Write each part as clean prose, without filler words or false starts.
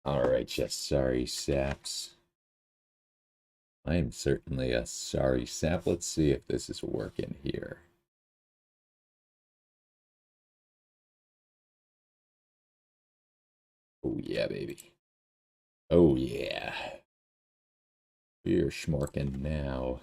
Alright, yes, sorry saps. I am certainly a sorry sap. Let's see if this is working here. Oh yeah, baby. Oh yeah. We're schmorking now.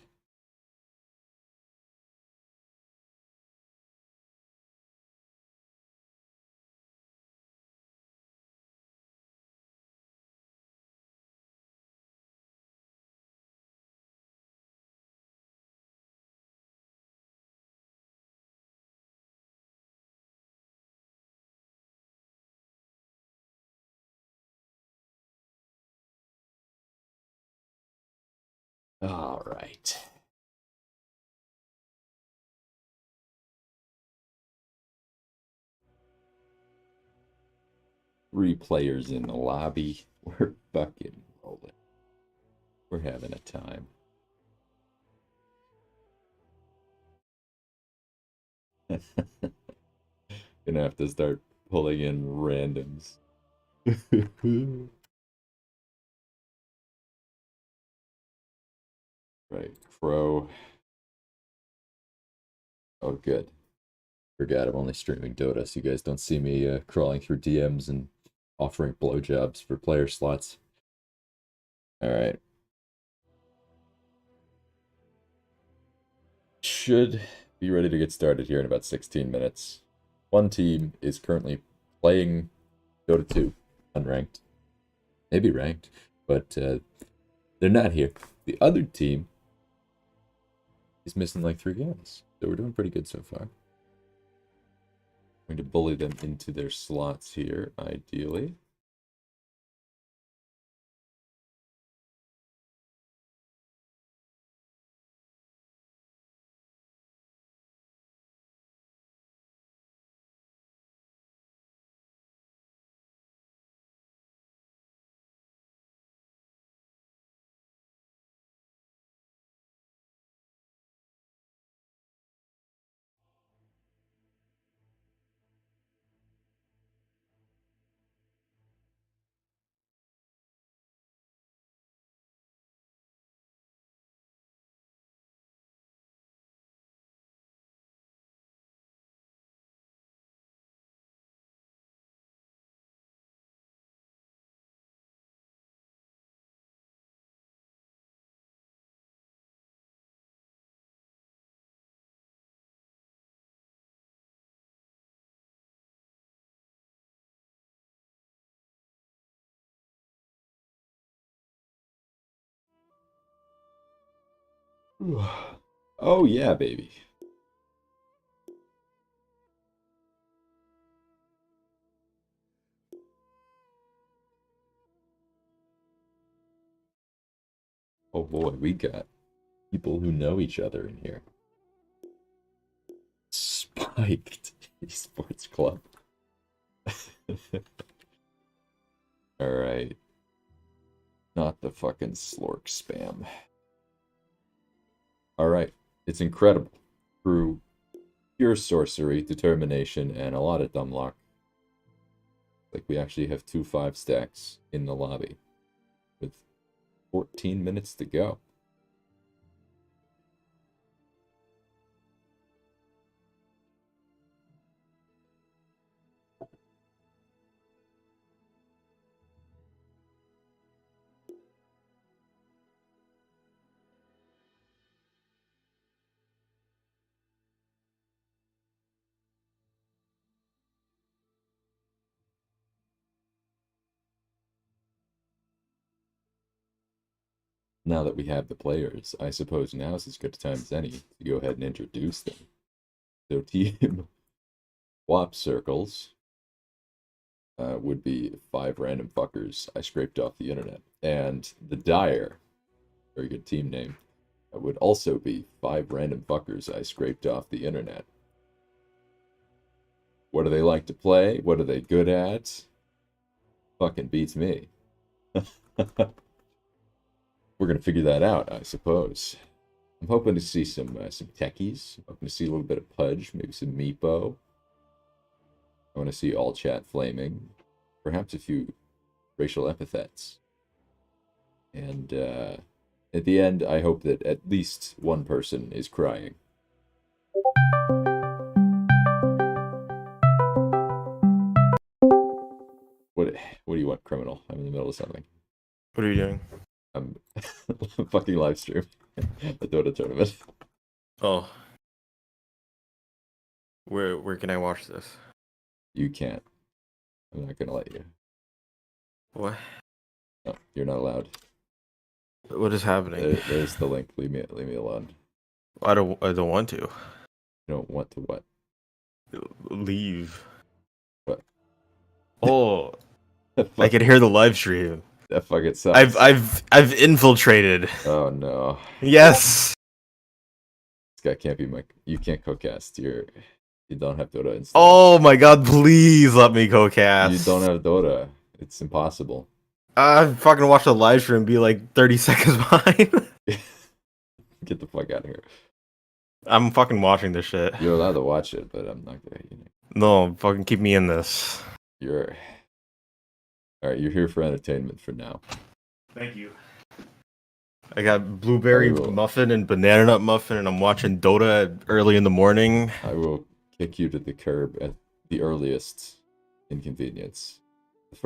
Alright. 3 players in the lobby. We're fucking rolling. We're having a time. Gonna have to start pulling in randoms. Right, Crow. Oh, good. Forgot I'm only streaming Dota, so you guys don't see me crawling through DMs and offering blowjobs for player slots. Alright. Should be ready to get started here in about 16 minutes. One team is currently playing Dota 2, unranked. Maybe ranked, but they're not here. The other team is missing like 3 guys, so we're doing pretty good so far. I'm going to bully them into their slots here, ideally. Oh yeah, baby. Oh boy, we got people who know each other in here. Spiked Esports Club. Alright. Not the fucking slork spam. Alright. It's incredible. Through pure sorcery, determination, and a lot of dumb luck. Like, we actually have 2 5 stacks in the lobby with 14 minutes to go. Now that we have the players, I suppose now is as good a time as any to go ahead and introduce them. So team WAP circles would be 5 random fuckers I scraped off the internet. And the Dire, very good team name, would also be 5 random fuckers I scraped off the internet. What do they like to play? What are they good at? Fucking beats me. We're gonna figure that out, I suppose. I'm hoping to see some techies. I'm hoping to see a little bit of Pudge, maybe some Meepo. I want to see all chat flaming. Perhaps a few racial epithets. And at the end, I hope that at least one person is crying. What do you want, criminal? I'm in the middle of something. What are you doing? I'm fucking live stream a Dota tournament. Oh. Where can I watch this? You can't. I'm not gonna let you. What? No, you're not allowed. What is happening? There's the link. Leave me alone. I don't want to. You don't want to what? Leave. What? Oh. I can hear the live stream. That fucking sucks. I've infiltrated. Oh no. Yes. This guy can't be my. You can't co-cast. You don't have Dota installed. Oh my god! Please let me co-cast. You don't have Dota. It's impossible. I fucking watch the live stream and be like 30 seconds behind. Get the fuck out of here. I'm fucking watching this shit. You're allowed to watch it, but I'm not gonna. No, fucking keep me in this. You're. Alright, you're here for entertainment for now. Thank you. I got blueberry muffin and banana nut muffin, and I'm watching Dota early in the morning. I will kick you to the curb at the earliest inconvenience. The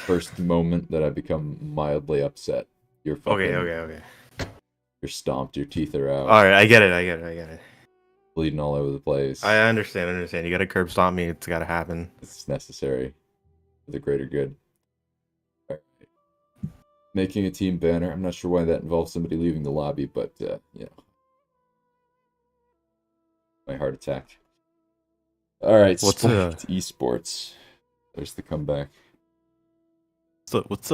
first moment that I become mildly upset. You're fucking... Okay. You're stomped, your teeth are out. Alright, I get it. Bleeding all over the place. I understand. You gotta curb stomp me, it's gotta happen. It's necessary for the greater good. Making a team banner. I'm not sure why that involves somebody leaving the lobby, but, you know. My heart attack. Alright, esports. There's the comeback. So what's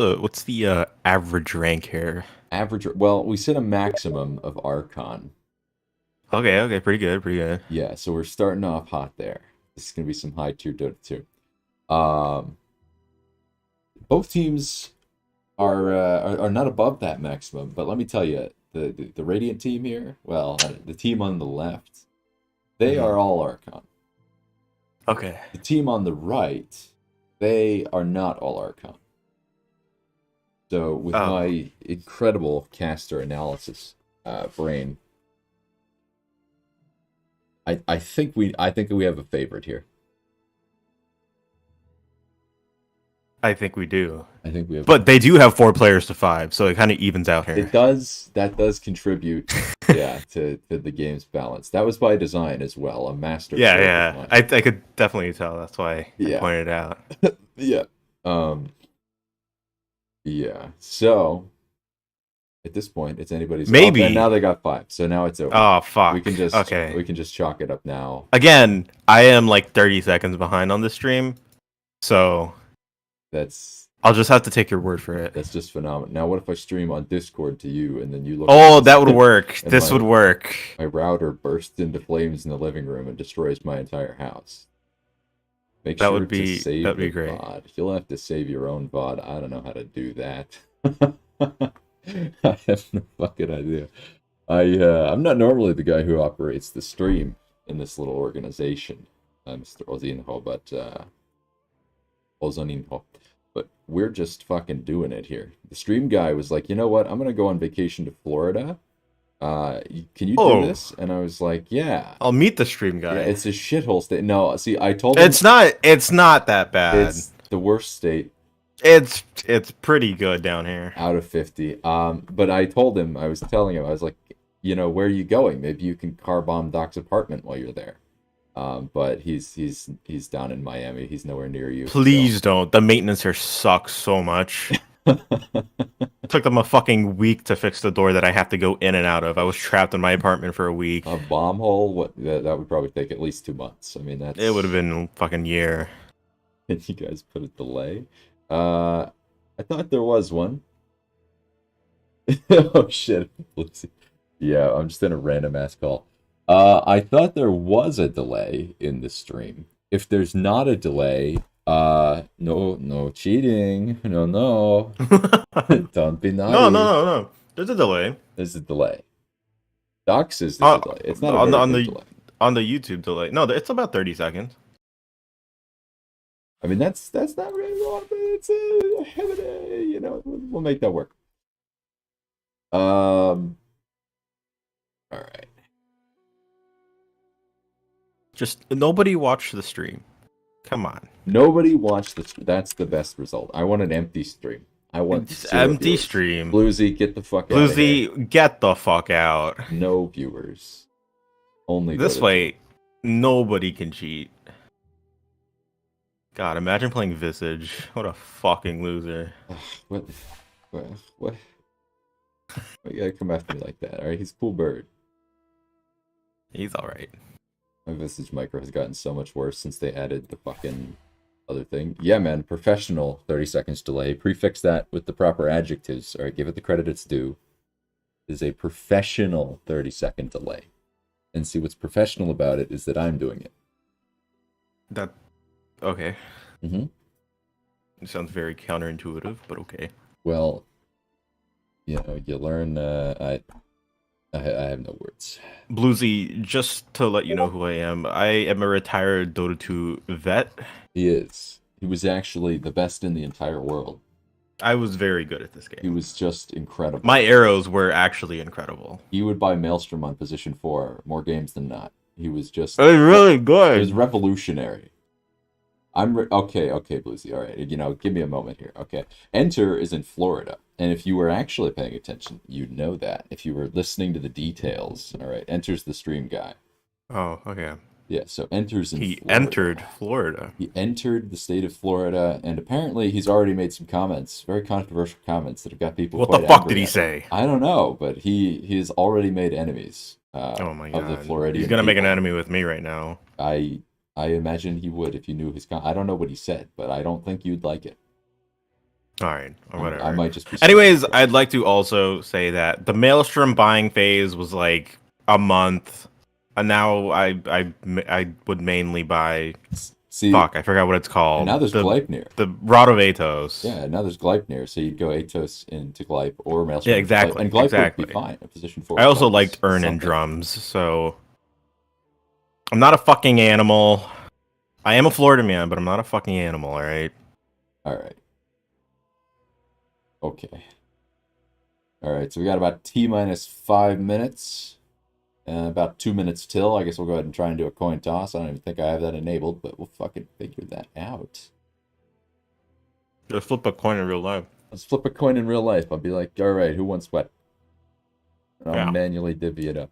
the average rank here? Well, we set a maximum of Archon. Okay, pretty good. Yeah, so we're starting off hot there. This is gonna be some high tier Dota 2. Both teams are not above that maximum, but let me tell you, the Radiant team here, well, the team on the left, they are all Archon. Okay. The team on the right, they are not all Archon. So with my incredible caster analysis brain, I think we have a favorite here. I think we do. I think we have. But they do have 4 players to 5, so it kind of evens out here. It does. That does contribute, yeah, to the game's balance. That was by design as well. A master. Yeah. I could definitely tell. That's why I pointed it out. Yeah. Yeah. So at this point, it's anybody's. Maybe. And now they got 5. So now it's over. Oh fuck. We can just chalk it up now. Again, I am like 30 seconds behind on the stream, so. I'll just have to take your word for it. That's just phenomenal. Now, what if I stream on Discord to you, and then you look? Oh, that would work. This would work. My router bursts into flames in the living room and destroys my entire house. Make sure to save that'd be great. VOD. You'll have to save your own VOD. I don't know how to do that. I have no fucking idea. I'm not normally the guy who operates the stream in this little organization, Mr. Ozinho, but we're just fucking doing it here. The stream guy was like, you know what? I'm gonna go on vacation to Florida. Can you do this? And I was like, yeah. I'll meet the stream guy. Yeah, it's a shithole state. No, see, I told him it's not that bad. It's the worst state. It's pretty good down here. Out of 50. But I told him, I was telling him, I was like, you know, where are you going? Maybe you can car bomb Doc's apartment while you're there. But he's down in Miami. He's nowhere near you. Please don't. The maintenance here sucks so much. It took them a fucking week to fix the door that I have to go in and out of. I was trapped in my apartment for a week. A bomb hole? What? That would probably take at least 2 months. I mean, it would have been a fucking year. And you guys put a delay? I thought there was one. Oh shit. Yeah, I'm just in a random ass call. I thought there was a delay in the stream. If there's not a delay, no cheating. No. Don't be naughty. No. There's a delay. There's a delay. Doc says there's a delay. It's not on the YouTube delay. No, it's about 30 seconds. I mean, that's not really wrong, but it's you know, we'll make that work. All right. Just nobody watched the stream. Come on. Nobody watched this. That's the best result. I want an empty stream. I want It's zero empty viewers. stream. Bluesy, get the fuck out of here. Bluesy, get the fuck out. No viewers. Only This Dota way, nobody can cheat. God, imagine playing Visage. What a fucking loser. What? What? You gotta come after me like that, alright? He's a cool bird. He's alright. My Visage micro has gotten so much worse since they added the fucking other thing. Yeah, man, professional 30 seconds delay. Prefix that with the proper adjectives. Alright, give it the credit it's due. It is a professional 30-second delay. And see, what's professional about it is that I'm doing it. That... Okay. Mm-hmm. It sounds very counterintuitive, but okay. Well, you know, you learn, I have no words. Bluesy, just to let you know who I am a retired Dota 2 vet. He is. He was actually the best in the entire world. I was very good at this game. He was just incredible. My arrows were actually incredible. He would buy Maelstrom on position 4 more games than not. He was just... It was really good. It was revolutionary. Okay, Bluesy, all right. You know, give me a moment here. Okay. Enter is in Florida. And if you were actually paying attention, you'd know that. If you were listening to the details, all right. Enter's the stream guy. Oh, okay. Yeah, so Enter's in He Florida. entered Florida. He entered the state of Florida, and apparently he's already made some comments, very controversial comments that have got people What quite the fuck angry did he at say? I don't know, but he has already made enemies Oh my of the god. Floridian He's gonna make an people. enemy with me right now. I imagine he would if you knew his I don't know what he said, but I don't think you'd like it. Alright, whatever. I might just be... Anyways, I'd like to also say that the Maelstrom buying phase was like a month. And now I would mainly buy... See, Fuck, I forgot what it's called. and now there's Gleipnir. The Rod of Atos. Yeah, now there's Gleipnir, so you'd go Atos into Gleip or Maelstrom. Yeah, exactly. And Gleip exactly. would be fine at position 4. I also liked Urn and Drums, so... I'm not a fucking animal. I am a Florida man, but I'm not a fucking animal, alright? Alright. Okay. Alright, so we got about T-minus 5 minutes. About 2 minutes till. I guess we'll go ahead and try and do a coin toss. I don't even think I have that enabled, but we'll fucking figure that out. Just flip a coin in real life. Let's flip a coin in real life. I'll be like, alright, who wants what? And I'll manually divvy it up.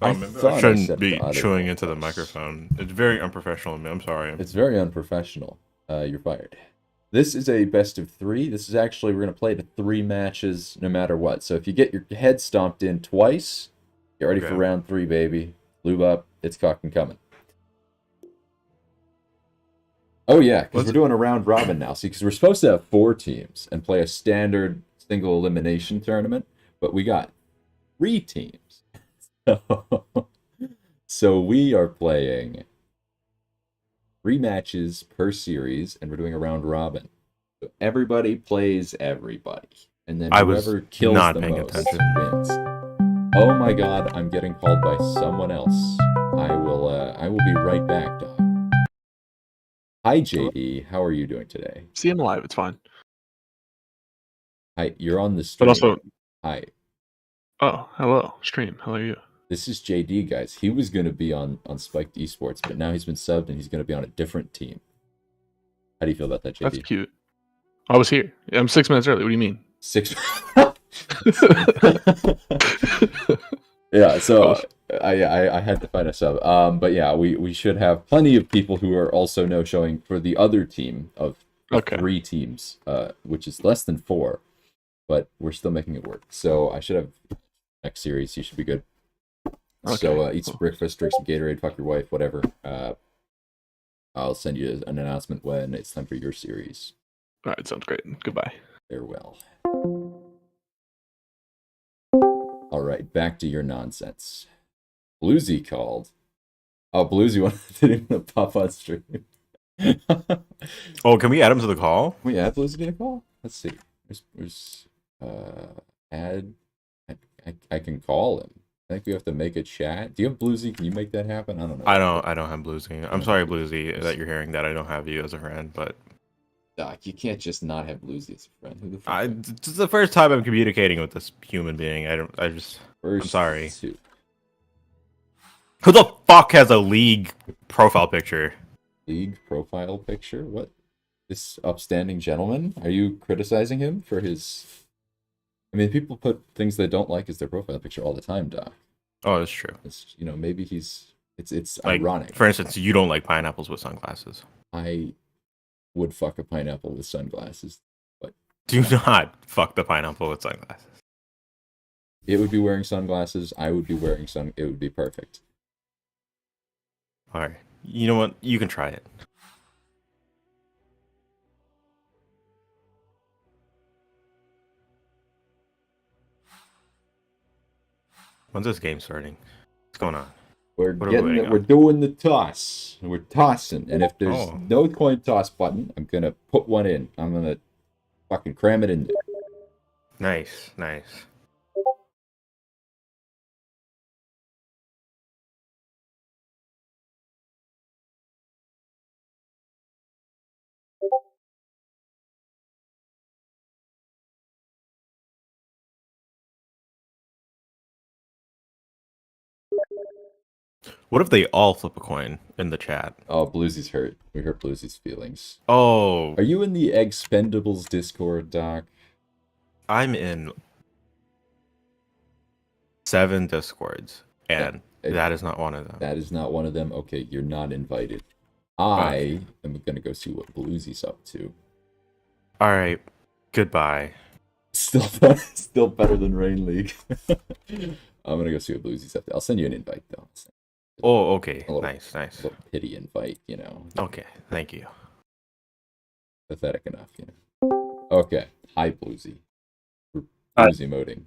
I shouldn't be chewing into the microphone. It's very unprofessional of me. I'm sorry. It's very unprofessional. You're fired. This is a best of 3. This is actually, we're going to play to 3 matches no matter what. So if you get your head stomped in twice, get ready for round 3, baby. Lube up. It's fucking coming. Oh, yeah, because we're doing a round robin now. See, because we're supposed to have 4 teams and play a standard single elimination tournament, but we got 3 teams. So we are playing 3 matches per series, and we're doing a round robin. So everybody plays everybody, and then whoever kills the most wins. Oh my god, I'm getting called by someone else. I will be right back, dog. Hi JD, how are you doing today? See, I'm alive. It's fine. Hi, you're on the stream. But also, hi. Oh, hello, stream. How are you? This is JD, guys. He was going to be on Spiked Esports, but now he's been subbed and he's going to be on a different team. How do you feel about that, JD? That's cute. I was here. I'm 6 minutes early. What do you mean? 6. Yeah, so I had to find a sub. But yeah, we should have plenty of people who are also no showing for the other team of 3 teams, which is less than 4, but we're still making it work. So I should have next series. You should be good. Okay. So eat some breakfast, drink some Gatorade, fuck your wife, whatever. I'll send you an announcement when it's time for your series. All right, sounds great. Goodbye. Farewell. All right, back to your nonsense. Bluesy called. Oh, Bluesy didn't even pop on stream. Oh, can we add him to the call? Can we add Bluesy to the call? Let's see. There's add. I can call him. I think we have to make a chat. Do you have Bluesy? Can you make that happen? I don't know. I don't have Bluesy. I'm sorry, Bluesy, that you're hearing that I don't have you as a friend, but Doc, you can't just not have Bluesy as a friend. Who the fuck? this is the first time I'm communicating with this human being. I'm First sorry. two. Who the fuck has a League profile picture? League profile picture? What? This upstanding gentleman? Are you criticizing him for his... I mean, people put things they don't like as their profile picture all the time, Doc. Oh, that's true. It's, you know, maybe he's... It's Like, ironic. for instance, you don't like pineapples with sunglasses. I would fuck a pineapple with sunglasses, but... Do not fuck the pineapple with sunglasses. It would be wearing sunglasses. I would be wearing It would be perfect. Alright. You know what? You can try it. When's this game starting? What's going on? We're What are we getting waiting it. We're on? doing the toss. We're tossing. And if there's Oh. no coin toss button, I'm gonna put one in. I'm gonna fucking cram it in there. Nice, nice. What if they all flip a coin in the chat? Oh, Bluesy's hurt. We hurt Bluesy's feelings. Oh, Are you in the Expendables Discord, Doc? I'm in 7 Discords, and that is not one of them. That is not one of them. Okay, you're not invited. I am gonna go see what Bluesy's up to. Alright, goodbye. Still better than Rain League. I'm gonna go see what Bluesy's up to. I'll send you an invite though. Oh, okay. A little- Nice, A nice. little pity invite, you know. Okay, thank you. Pathetic enough, you know. Okay. Hi, Bluesy. Hi. Bluesy moding.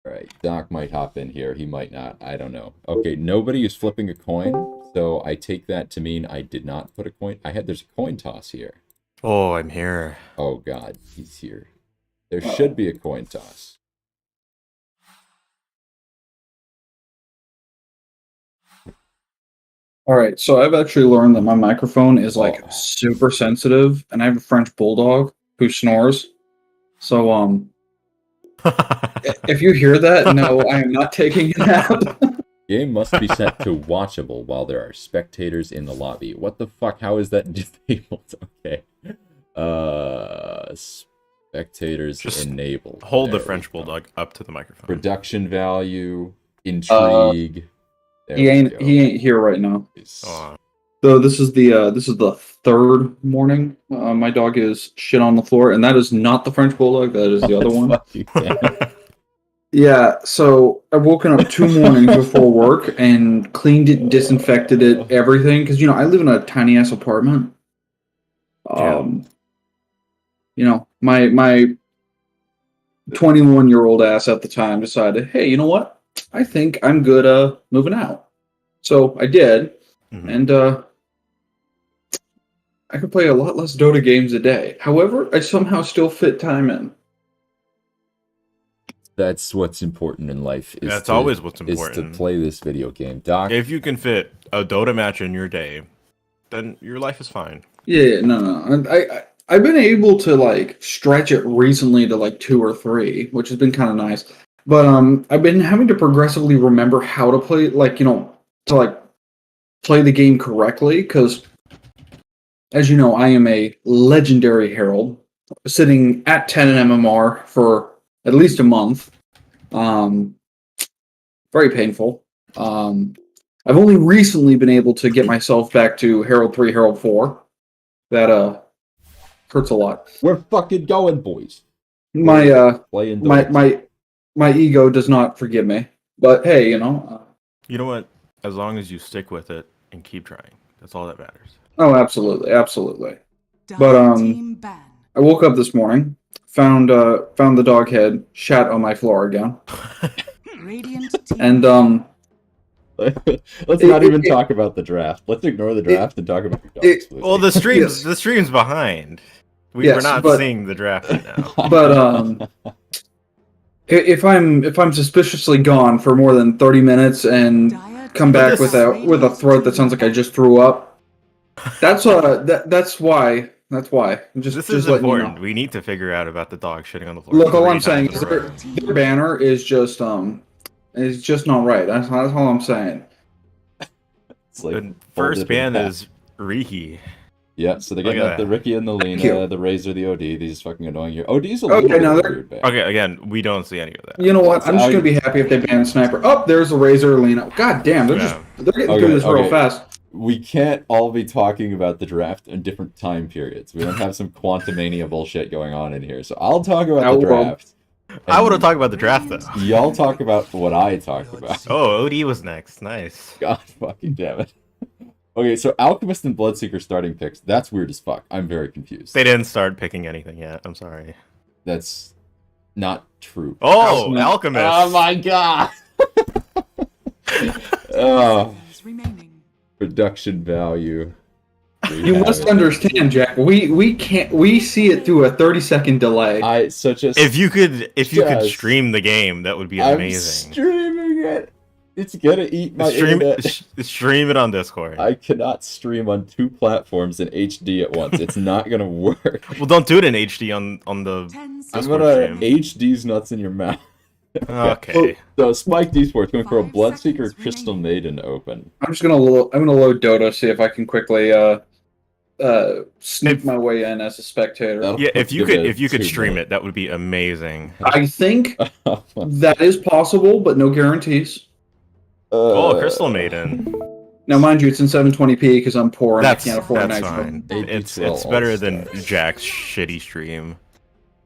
Alright, Doc might hop in here. He might not. I don't know. Okay, nobody is flipping a coin, so I take that to mean I did not put a coin. There's a coin toss here. Oh, I'm here. Oh god, he's here. There should be a coin toss. All right, so I've actually learned that my microphone is like Oh. super sensitive, and I have a French bulldog who snores. So, if you hear that, no, I am not taking a nap. Game must be set to watchable while there are spectators in the lobby. What the fuck? How is that disabled? Okay. Spectators Just enabled. Hold the There we French go. bulldog up to the microphone. Production value, intrigue. There he we ain't go. he ain't here right now. Oh, So this is the third morning. My dog is shit on the floor, and that is not the French bulldog. That is the other one. Fuck you, Dan. Yeah, so I've woken up 2 mornings before work and cleaned it, disinfected it, everything. Because, I live in a tiny ass apartment. My 21-year-old ass at the time decided, hey, you know what? I think I'm good moving out. So I did, mhm. and I could play a lot less Dota games a day. However, I somehow still fit time in. That's what's important in life. That's always what's Is important. to play this video game. Doc, If you can fit a Dota match in your day, then your life is fine. Yeah, no. I've been able to stretch it recently to 2 or 3, which has been kind of nice. But I've been having to progressively remember how to play, play the game correctly. Because, as you know, I am a legendary herald, sitting at 10 in MMR for at least a month. Very painful. I've only recently been able to get myself back to Herald 3, Herald 4. That hurts a lot. we're fucking going, boys. My Playing my Dota. my ego does not forgive me. But hey, You know what? As long as you stick with it and keep trying, that's all that matters. oh, absolutely. But, Team ban. I woke up this morning, found the dog head shat on my floor again, Radiant team. and Let's not even talk about the draft. Let's ignore the draft and talk about your dogs, please. Well, Yes. the stream's behind. We're Yes, not but- seeing the draft right now. but If I'm suspiciously gone for more than 30 minutes and come back with a throat that sounds like I just threw up, that's why. That's why. This Just is letting you important. know. We need to figure out about the dog shitting on the floor. Look, all 3 I'm saying times is in a row. their banner is just not right. That's all I'm saying. It's like The first folded in ban half. is Rihi. Yeah, so they're Look getting at the that. Ricky and the Thank you. Lena, the Razor, the OD. These fucking annoying here. OD's a Okay, little bit now of a they're- weird ban. Okay, again, we don't see any of that. You know what? So I'm just gonna be happy if they ban Sniper. Oh, there's a Razor Lena. God damn, they're getting through this real fast. We can't all be talking about the draft in different time periods. We don't have some Quantumania bullshit going on in here. So I'll talk about the Outworld. draft. I would have and talked about the draft though. Y'all talk about what I talked about. Oh, OD was next. Nice. God fucking damn it. Okay, so Alchemist and Bloodseeker starting picks. That's weird as fuck. I'm very confused. They didn't start picking anything yet. I'm sorry. That's not true. Oh, Alchemist. Oh my god. Oh, remaining. production value. You must understand, Jack. We see it through a 30-second delay. If you could Just- stream the game, that would be I'm amazing. streaming it. It's gonna eat my internet. Stream it on Discord. I cannot stream on 2 platforms in HD at once. It's not gonna work. Well, don't do it in HD on the 10 I'm seconds. gonna stream. HD's nuts in your mouth. Okay. So Spike D Sports going for a 5 Bloodseeker seconds Crystal remaining. Maiden open. I'm gonna load Dota, see if I can quickly sneak my way in as a spectator. That'll Yeah, if you give could it if you could 2 stream minutes. it, that would be amazing. I think that is possible, but no guarantees. Oh, Crystal Maiden. Now, mind you, it's in 720p because I'm poor and That's I can't afford an that's extra. fine. Maybe It's 12 better than All-Stars. Jack's shitty stream.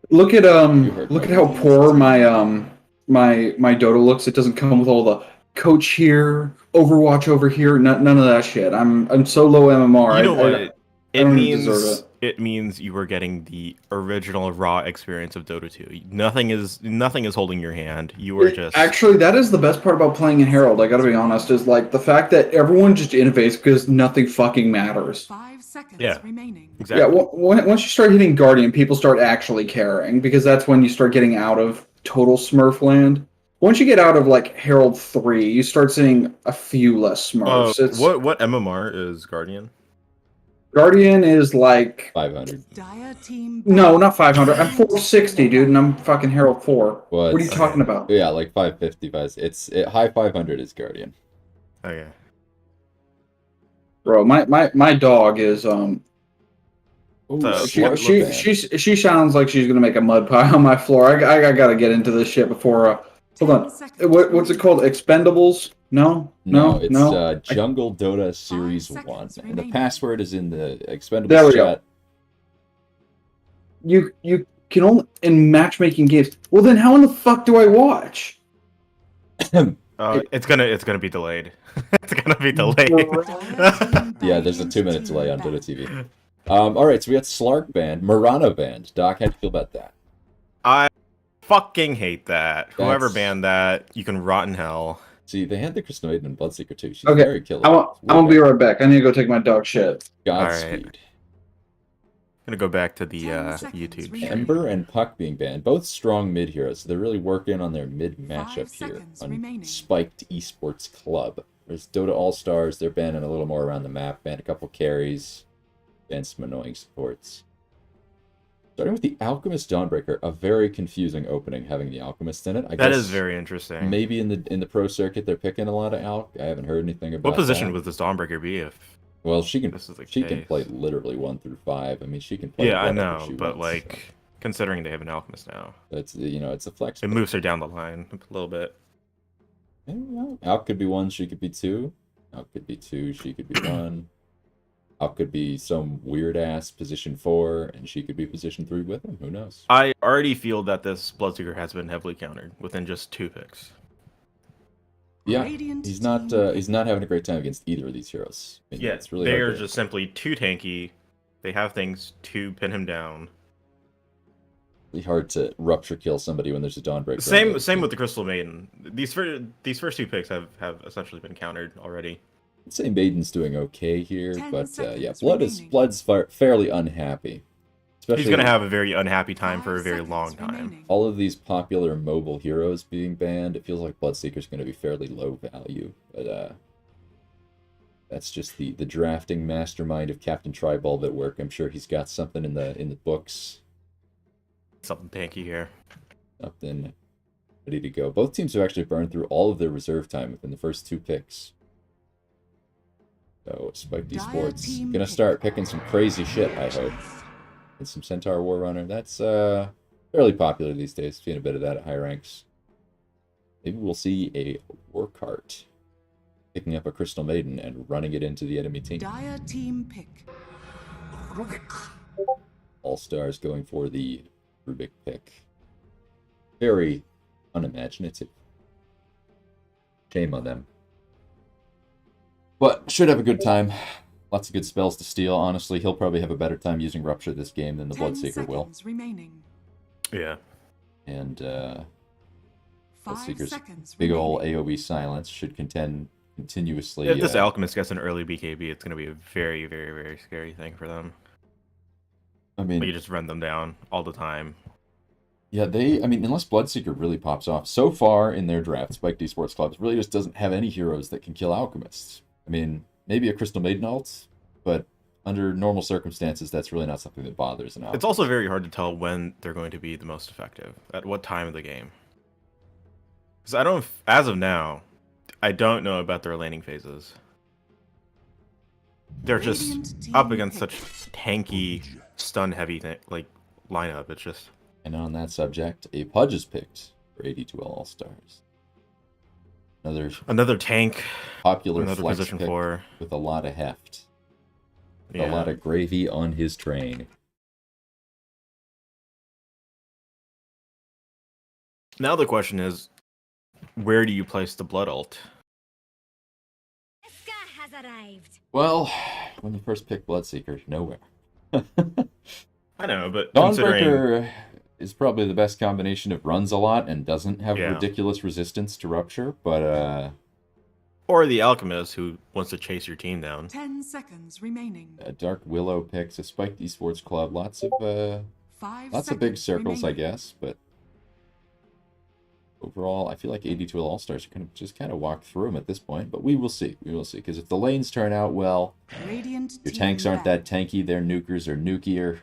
Look at heard look at my how voice. poor my Dota looks. It doesn't come with all the coach here, Overwatch over here. None of that shit. I'm so low MMR. You know what? I It don't means deserve it means you were getting the original raw experience of Dota 2. Nothing is holding your hand. You were just Actually, that is the best part about playing in Herald. I gotta be honest, is like the fact that everyone just innovates because nothing fucking matters. 5 seconds Yeah. remaining. exactly. Yeah, once you start hitting Guardian, people start actually caring because that's when you start getting out of total Smurf land. Once you get out of like Herald 3, you start seeing a few less Smurfs. It's, what MMR is Guardian? Guardian is like 500. Dire team. no, not 500. I'm 460, dude, and I'm fucking Herald 4. Well, What are you it's- talking about? Yeah, like 550. High 500 is Guardian. Okay. Bro, my dog is Ooh, So, she sounds like she's gonna make a mud pie on my floor. I gotta get into this shit before. Hold on. What's it called? Expendables? No. It's Jungle Dota Series 1. seconds And the remaining. password is in the There Expendables we go. chat. You can only in matchmaking games. Well, then how in the fuck do I watch? It's gonna be delayed. It's gonna be delayed. Yeah, there's a 2-minute delay on Dota TV. Alright, so we got Slark banned, Murano banned. Doc, how do you feel about that? I fucking hate that. Whoever That's- banned that, you can rot in hell. See, they had the Crystal Maiden and Bloodseeker too. She's Okay, very killer. I'm gonna be right back. I need to go take my dog shit. Godspeed. Gonna go back to the 10 seconds YouTube. remaining. Ember and Puck being banned, both strong mid heroes. So they're really working on their mid matchup 5 here seconds on remaining. Spiked Esports Club. There's Dota All Stars. They're banning a little more around the map. Banned a couple carries. Banned some annoying supports. Starting with the Alchemist Dawnbreaker, a very confusing opening having the Alchemist in it. I That guess is very interesting. maybe in the pro circuit they're picking a lot of Alch. I haven't heard anything about What position that. would this Dawnbreaker be if? Well, she can This is the she can case? play literally 1 through 5. I mean, she can play. Yeah, I whatever know, she but wants, like considering they have an alchemist now, so it's it's a flex. it pick. moves her down the line a little bit. Yeah, well, Alch could be 1, she could be 2. Alch could be 2, she could be 1. Alch could be some weird ass position 4, and she could be position 3 with him. Who knows? I already feel that this Bloodseeker has been heavily countered within just 2 picks. Yeah, Radiant he's not team. he's not having a great time against either of these heroes. I mean, Yeah, it's really they hard are to- just simply too tanky. They have things to pin him down. really hard to rupture kill somebody when there's a Dawnbreaker. Same with the Crystal Maiden. These first 2 picks have essentially been countered already. I'd say Maiden's doing okay here, 10 but seconds yeah, remaining. Blood's fairly unhappy. Especially He's going to have a very unhappy time for a very long time. all of these popular mobile heroes being banned. It feels like Bloodseeker's going to be fairly low value, but that's just the drafting mastermind of Captain Tribulb at work. I'm sure he's got something in the books. Something tanky here. Something ready to go. Both teams have actually burned through all of their reserve time within the first 2 picks. So Spike Esports gonna start picking some crazy shit, I hope. And some Centaur War Runner. That's fairly popular these days. Seeing a bit of that at high ranks. Maybe we'll see a War Cart picking up a Crystal Maiden and running it into the enemy team. Dire team pick. All-Stars going for the Rubik pick. Very unimaginative. Shame on them. But should have a good time. Lots of good spells to steal. Honestly, he'll probably have a better time using Rupture this game than the Bloodseeker will. Remaining. Yeah. And 5 Bloodseeker's seconds big remaining. ol' AoE silence should contend continuously. If this Alchemist gets an early BKB, it's going to be a very, very, very scary thing for them. I mean, But you just run them down all the time. yeah, unless Bloodseeker really pops off, so far in their draft, Spike Esports Clubs really just doesn't have any heroes that can kill Alchemists. I mean, maybe a Crystal Maiden ult, but under normal circumstances, that's really not something that bothers an Alchemist. It's also very hard to tell when they're going to be the most effective, at what time of the game. Because as of now, I don't know about their laning phases. They're just Radiant up team against pick. such tanky, stun-heavy lineup. It's just And on that subject, a Pudge is picked for 82L All-Stars. another tank, Popular another flex position pick 4. with a lot of heft. With Yeah. a lot of gravy on his train. Now the question is, where do you place the Blood ult? Eska has arrived. Well, when you first pick Bloodseeker, nowhere. I know, but considering Dawnbreaker is probably the best combination. It runs a lot and doesn't have Yeah. ridiculous resistance to Rupture, but or the Alchemist who wants to chase your team down. 10 seconds remaining. Dark Willow picks a Spiked Esports Club. Lots of 5 big seconds circles, I remaining. guess, but overall, I feel like 82 All-Stars are going to just kind of walk through them at this point, but we will see. We will see, because if the lanes turn out well, Radiant your team tanks aren't that banned. tanky, their nukers are nukier,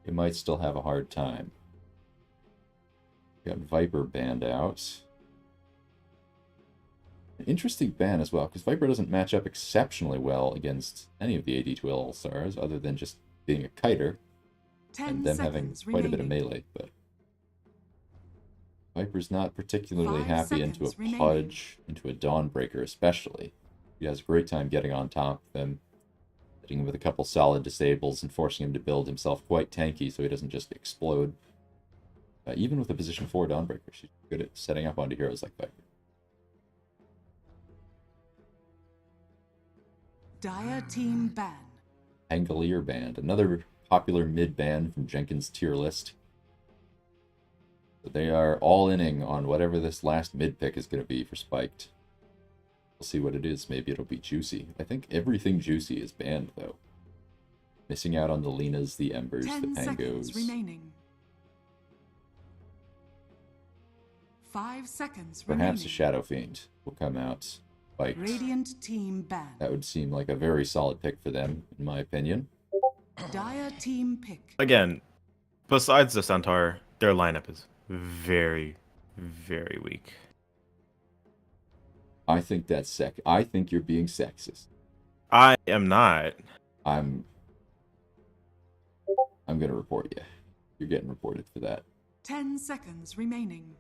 you might still have a hard time. Got Viper banned out. An interesting ban as well, because Viper doesn't match up exceptionally well against any of the 82 All-Stars, other than just being a kiter, 10 and them having seconds quite a bit of remaining. melee, but Viper's not particularly 5 happy into a seconds remaining. Pudge, into a Dawnbreaker especially. He has a great time getting on top of them, hitting him with a couple solid disables and forcing him to build himself quite tanky so he doesn't just explode. Even with a position 4 Dawnbreaker, she's good at setting up onto heroes like Viper. Dire team ban. Angolier Band, another popular mid band from Jenkins' tier list. But they are all inning on whatever this last mid pick is going to be for Spiked. We'll see what it is. Maybe it'll be Juicy. I think everything Juicy is banned, though. Missing out on the Linas, the Embers, 10 the seconds Pangos. remaining. 5 seconds Perhaps a remaining. Shadow Fiend will come out Spiked. Radiant team ban. That would seem like a very solid pick for them, in my opinion. Dire team pick. Again, besides the Centaur, their lineup is very, very weak. I think that's I think you're being sexist. I am not. I'm gonna report you. You're getting reported for that. 10 seconds remaining.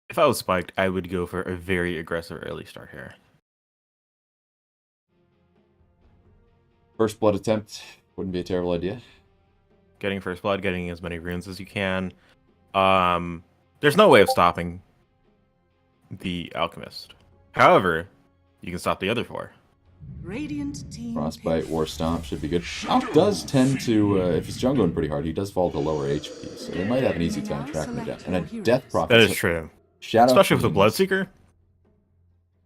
If I was Spiked, I would go for a very aggressive early start here. First blood attempt wouldn't be a terrible idea. Getting first blood, getting as many runes as you can. There's no way of stopping the Alchemist. However, you can stop the other 4. Radiant team Frostbite, pick. War Stomp should be good. Alp does tend to, if he's jungling pretty hard, he does fall to lower HP, so they might have an easy time tracking him down. And a Death Prophet. That is true. Shadow Especially with the Fiends Bloodseeker.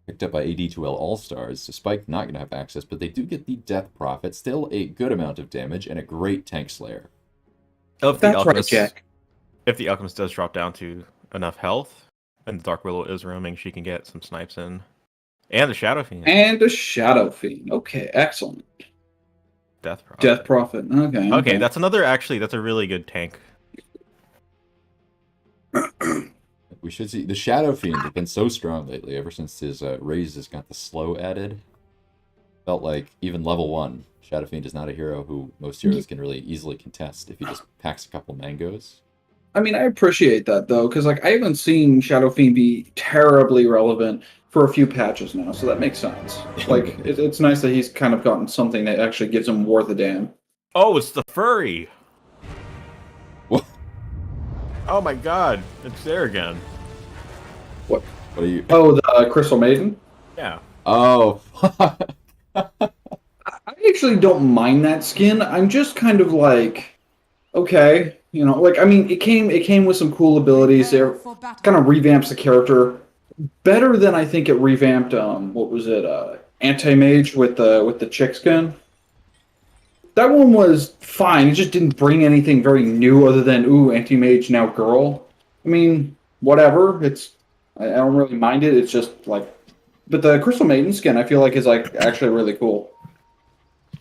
picked up by AD2L All-Stars. So Spike not going to have access, but they do get the Death Prophet, still a good amount of damage, and a great tank slayer. If the That's right, alchemist, Jack. if the alchemist does drop down to enough health, and the Dark Willow is roaming, she can get some snipes in, and the Shadow Fiend, And a Shadow Fiend. Okay, excellent. Death Prophet. Death Prophet. Okay. Okay, that's another. Actually, that's a really good tank. We should see the Shadow Fiend has been so strong lately. Ever since his raise has got the slow added, felt like even level 1, Shadow Fiend is not a hero who most heroes can really easily contest if he just packs a couple mangoes. I mean, I appreciate that though, because like I haven't seen Shadow Fiend be terribly relevant for a few patches now, so that makes sense. Like it's nice that he's kind of gotten something that actually gives him worth a damn. Oh, it's the furry. What? Oh my God, it's there again. What? What are you? Oh, the Crystal Maiden. Yeah. Oh. I actually don't mind that skin. I'm just kind of like, okay, you know, like I mean, it came with some cool abilities. There, For battle. kind of revamps the character better than I think it revamped. What was it? Anti-Mage with the chick skin. That one was fine. It just didn't bring anything very new other than ooh, Anti-Mage now girl. I mean, whatever. I don't really mind it. It's just like, but the Crystal Maiden skin I feel like is like actually really cool.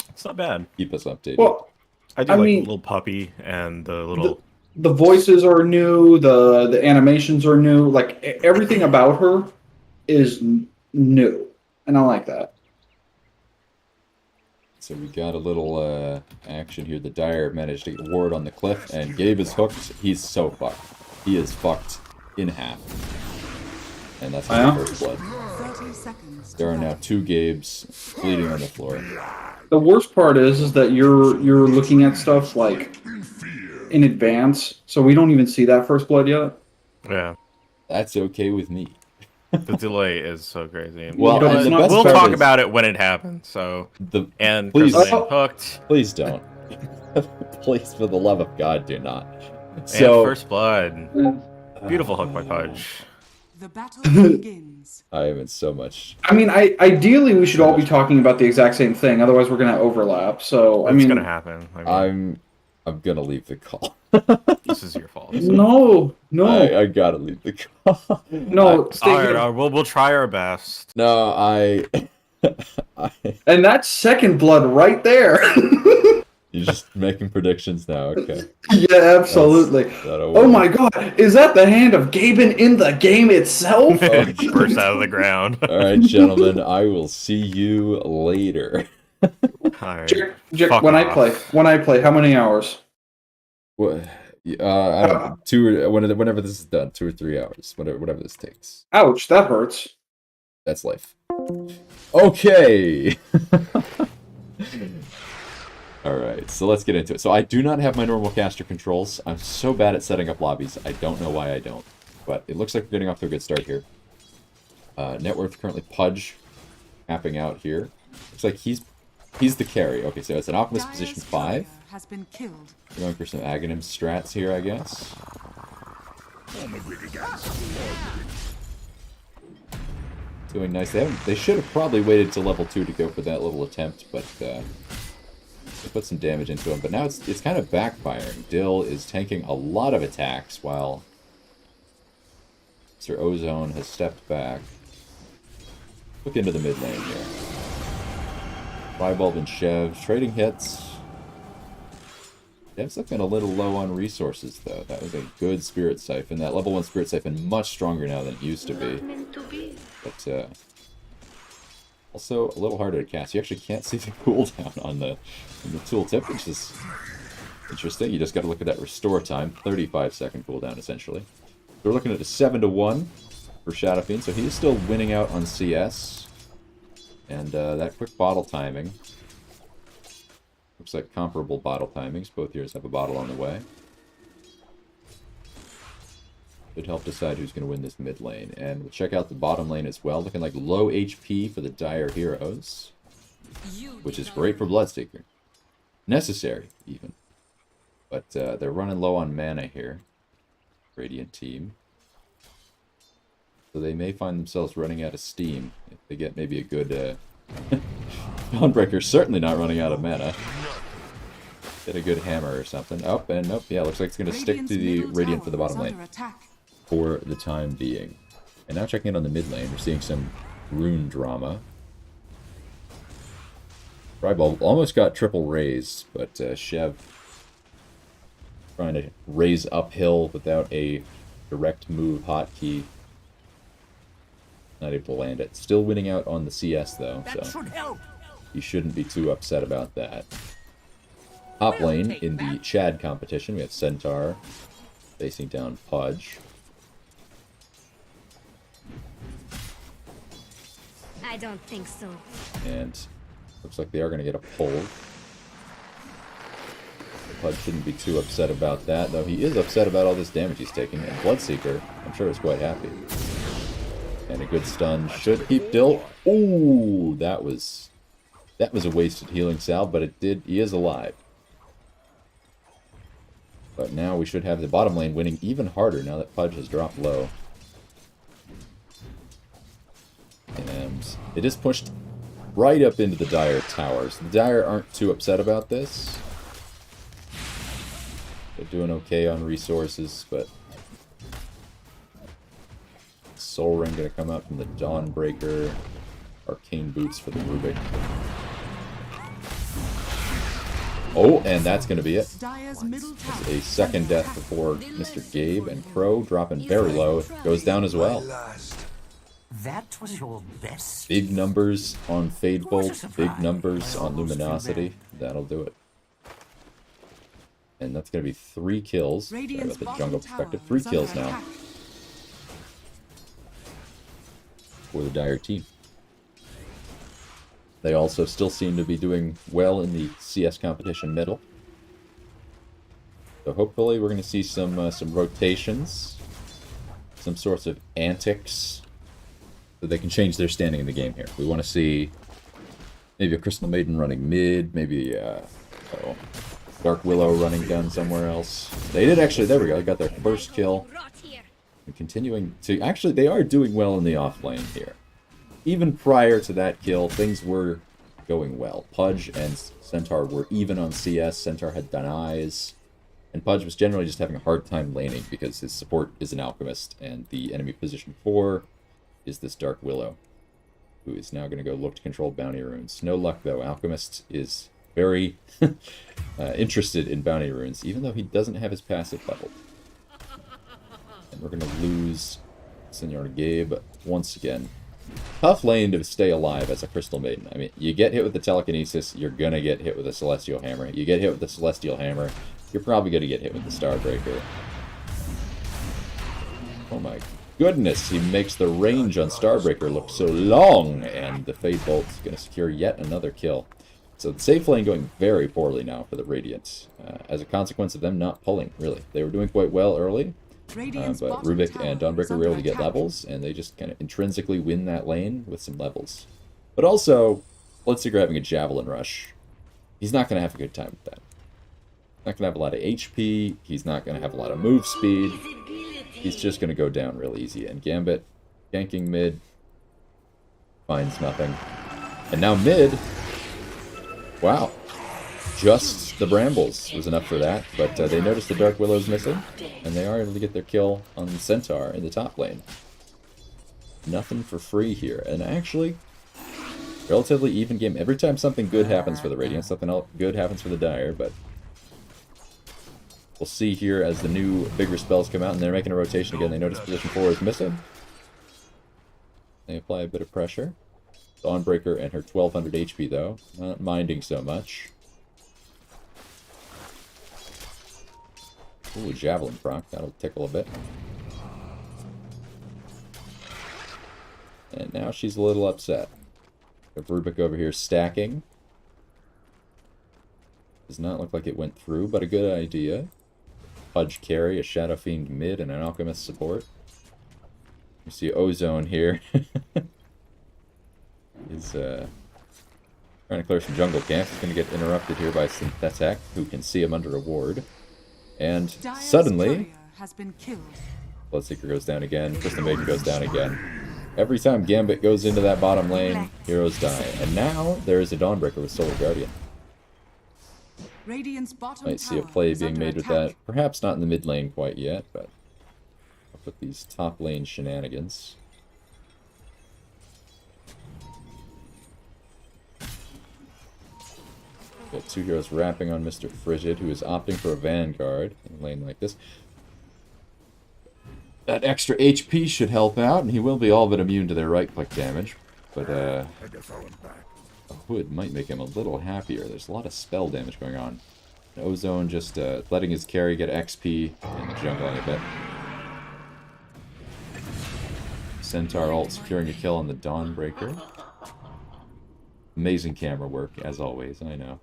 It's not bad. Keep us updated. Well, I do I like mean- the little puppy and the little. the voices are new, the animations are new, like everything about her is new, and I like that. So we got a little action here. The Dire managed to get a ward on the cliff, and Gabe is hooked. He's so fucked. He is fucked in half. And that's his Yeah? first blood. 30 seconds. There to are now battle. 2 Gabes bleeding on the floor. The worst part is that you're looking at stuff like in advance, so we don't even see that first blood yet. Yeah. That's okay with me. The delay is so crazy. Well, and the best we'll part talk is- about it when it happens. So and Please- Crystal Maiden hooked. Please don't. Please, for the love of God, do not. And So, first blood. Beautiful hook by Pudge. The battle begins. I am in so much. I mean, ideally we should all be talking about the exact same thing, otherwise we're gonna overlap. So I It's mean, gonna happen. I mean, I'm gonna leave the call. this is your fault. no, I gotta leave the call. no, stay All here. right, we'll try our best. No, I And that's second blood right there. You're just making predictions now. Okay. Yeah, absolutely. That'll Oh work. my god, is that the hand of Gaben in the game itself? It burst out of the ground. All right, gentlemen. I will see you later. All right. Jack, Fuck when off. I play, how many hours? What? I don't know, 2 or whenever this is done, 2 or 3 hours, whatever this takes. Ouch, that hurts. That's life. Okay. All right, so let's get into it. So I do not have my normal caster controls. I'm so bad at setting up lobbies. I don't know why I don't. But it looks like we're getting off to a good start here. Net worth currently Pudge capping out here. Looks like he's the carry. Okay, so it's an Alchemist Dire's position warrior 5. has been killed. We're going for some Aghanim strats here, I guess. Doing nice. They should have probably waited till level 2 to go for that little attempt, but they put some damage into him. But now it's kind of backfiring. Dill is tanking a lot of attacks while Mr. Ozone has stepped back. Look into the mid lane here. Firebulb and Chev trading hits. Dev's looking a little low on resources, though. That was a good Spirit Siphon. That level 1 Spirit Siphon much stronger now than it used to be. But, also a little harder to cast. You actually can't see the cooldown on the tooltip, which is interesting. You just got to look at that restore time. 35-second cooldown, essentially. So we're looking at a 7-1 for Shadow Fiend, so he is still winning out on CS. And that quick bottle timing. Looks like comparable bottle timings. Both heroes have a bottle on the way. Should help decide who's going to win this mid lane. And we'll check out the bottom lane as well. Looking like low HP for the Dire heroes. Which is great for Bloodseeker. Necessary, even. But they're running low on mana here. Radiant team. So they may find themselves running out of steam if they get maybe a good... Dawnbreaker's certainly not running out of mana. Get a good hammer or something. Oh, and nope, yeah, looks like it's going to stick to the Radiant for the bottom lane for the time being. And now checking in on the mid lane, we're seeing some rune drama. Ryball almost got triple raise, but Shev trying to raise uphill without a direct move hotkey. Not able to land it. Still winning out on the CS though, so you shouldn't be too upset about that. Top lane in the Chad competition, we have Centaur facing down Pudge. I don't think so. And looks like they are going to get a pull. Pudge shouldn't be too upset about that, though he is upset about all this damage he's taking. And Bloodseeker, I'm sure, is quite happy. And a good stun should keep Dill. Ooh, that was a wasted healing salve, but it did. He is alive. But now we should have the bottom lane winning even harder now that Pudge has dropped low. And it is pushed right up into the Dire towers. The Dire aren't too upset about this. They're doing okay on resources, but Soul Ring gonna come out from the Dawnbreaker. Arcane Boots for the Rubik. Oh, and that's gonna be it. That's a second death before Mr. Gabe, and Crow dropping very low. Goes down as well. That was your best. Big numbers on Fade Bolt, big numbers on Luminosity. That'll do it. And that's going to be 3 kills. Sorry about the jungle perspective. 3 kills now for the Dire team. They also still seem to be doing well in the CS competition middle. So hopefully we're going to see some rotations, some sorts of antics, so they can change their standing in the game here. We want to see maybe a Crystal Maiden running mid, maybe Dark Willow running down somewhere else. They did actually, there we go, they got their first kill. And continuing to, actually they are doing well in the off lane here. Even prior to that kill, things were going well. Pudge and Centaur were even on CS, Centaur had denies, and Pudge was generally just having a hard time laning because his support is an alchemist, and the enemy position 4 is this Dark Willow, who is now going to go look to control bounty runes. No luck though, Alchemist is very interested in bounty runes, even though he doesn't have his passive leveled. And we're going to lose Senor Gabe once again. Tough lane to stay alive as a Crystal Maiden. I mean, you get hit with the Telekinesis, you're going to get hit with a Celestial Hammer. You get hit with the Celestial Hammer, you're probably going to get hit with the Starbreaker. Oh my goodness, he makes the range on Starbreaker look so long, and the Fade Bolt is going to secure yet another kill. So the safe lane going very poorly now for the Radiant, as a consequence of them not pulling, really. They were doing quite well early, but Rubik and Dawnbreaker were able to get levels, and they just kind of intrinsically win that lane with some levels. But also, Bloodseeker having a Javelin Rush, he's not going to have a good time with that. He's not going to have a lot of HP, he's not going to have a lot of move speed. He's just going to go down real easy. And Gambit, ganking mid, finds nothing. And now mid, wow, just the Brambles was enough for that. But they noticed the Dark Willow's missing, and they are able to get their kill on the Centaur in the top lane. Nothing for free here. And actually, relatively even game. Every time something good happens for the Radiant, something else good happens for the Dire, but we'll see here as the new bigger spells come out, and they're making a rotation again. They notice position 4 is missing. They apply a bit of pressure. Dawnbreaker and her 1200 HP, though. Not minding so much. Ooh, Javelin proc. That'll tickle a bit. And now she's a little upset. We have Rubik over here stacking. Does not look like it went through, but a good idea. Pudge carry, a Shadow Fiend mid, and an Alchemist support. You see Ozone here. He's trying to clear some jungle camps. He's going to get interrupted here by Synthetic, who can see him under a ward. And suddenly, Bloodseeker goes down again. Crystal Maiden goes down again. Every time Gambit goes into that bottom lane, heroes die. And now there is a Dawnbreaker with Solar Guardian. Radiant's bottom Might see a tower play is being under made with attack. that. Perhaps not in the mid lane quite yet, but I'll put these top lane shenanigans. Got two heroes wrapping on Mr. Frigid, who is opting for a Vanguard in a lane like this. That extra HP should help out, and he will be all but immune to their right-click damage. But, a Hood might make him a little happier. There's a lot of spell damage going on. Ozone just letting his carry get XP and jungling a bit. Centaur ult securing a kill on the Dawnbreaker. Amazing camera work, as always, I know.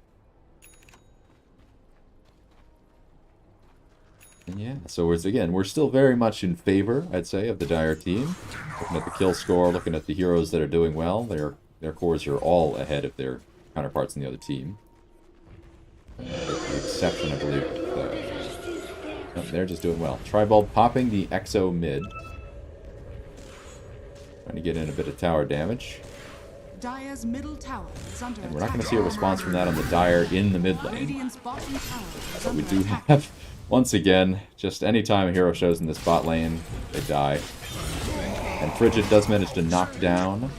And yeah, so we're still very much in favor, I'd say, of the Dire team. Looking at the kill score, looking at the heroes that are doing well, their cores are all ahead of their counterparts in the other team. With the exception, I believe, no, they're just doing well. Tribald popping the Exo mid. Trying to get in a bit of tower damage. Dire's middle tower is under And we're not going to see a response from that on the Dire in the mid lane. Radiant's bottom tower is But we under do attack. have, once again, just any time a hero shows in this bot lane, they die. And Frigid does manage to knock down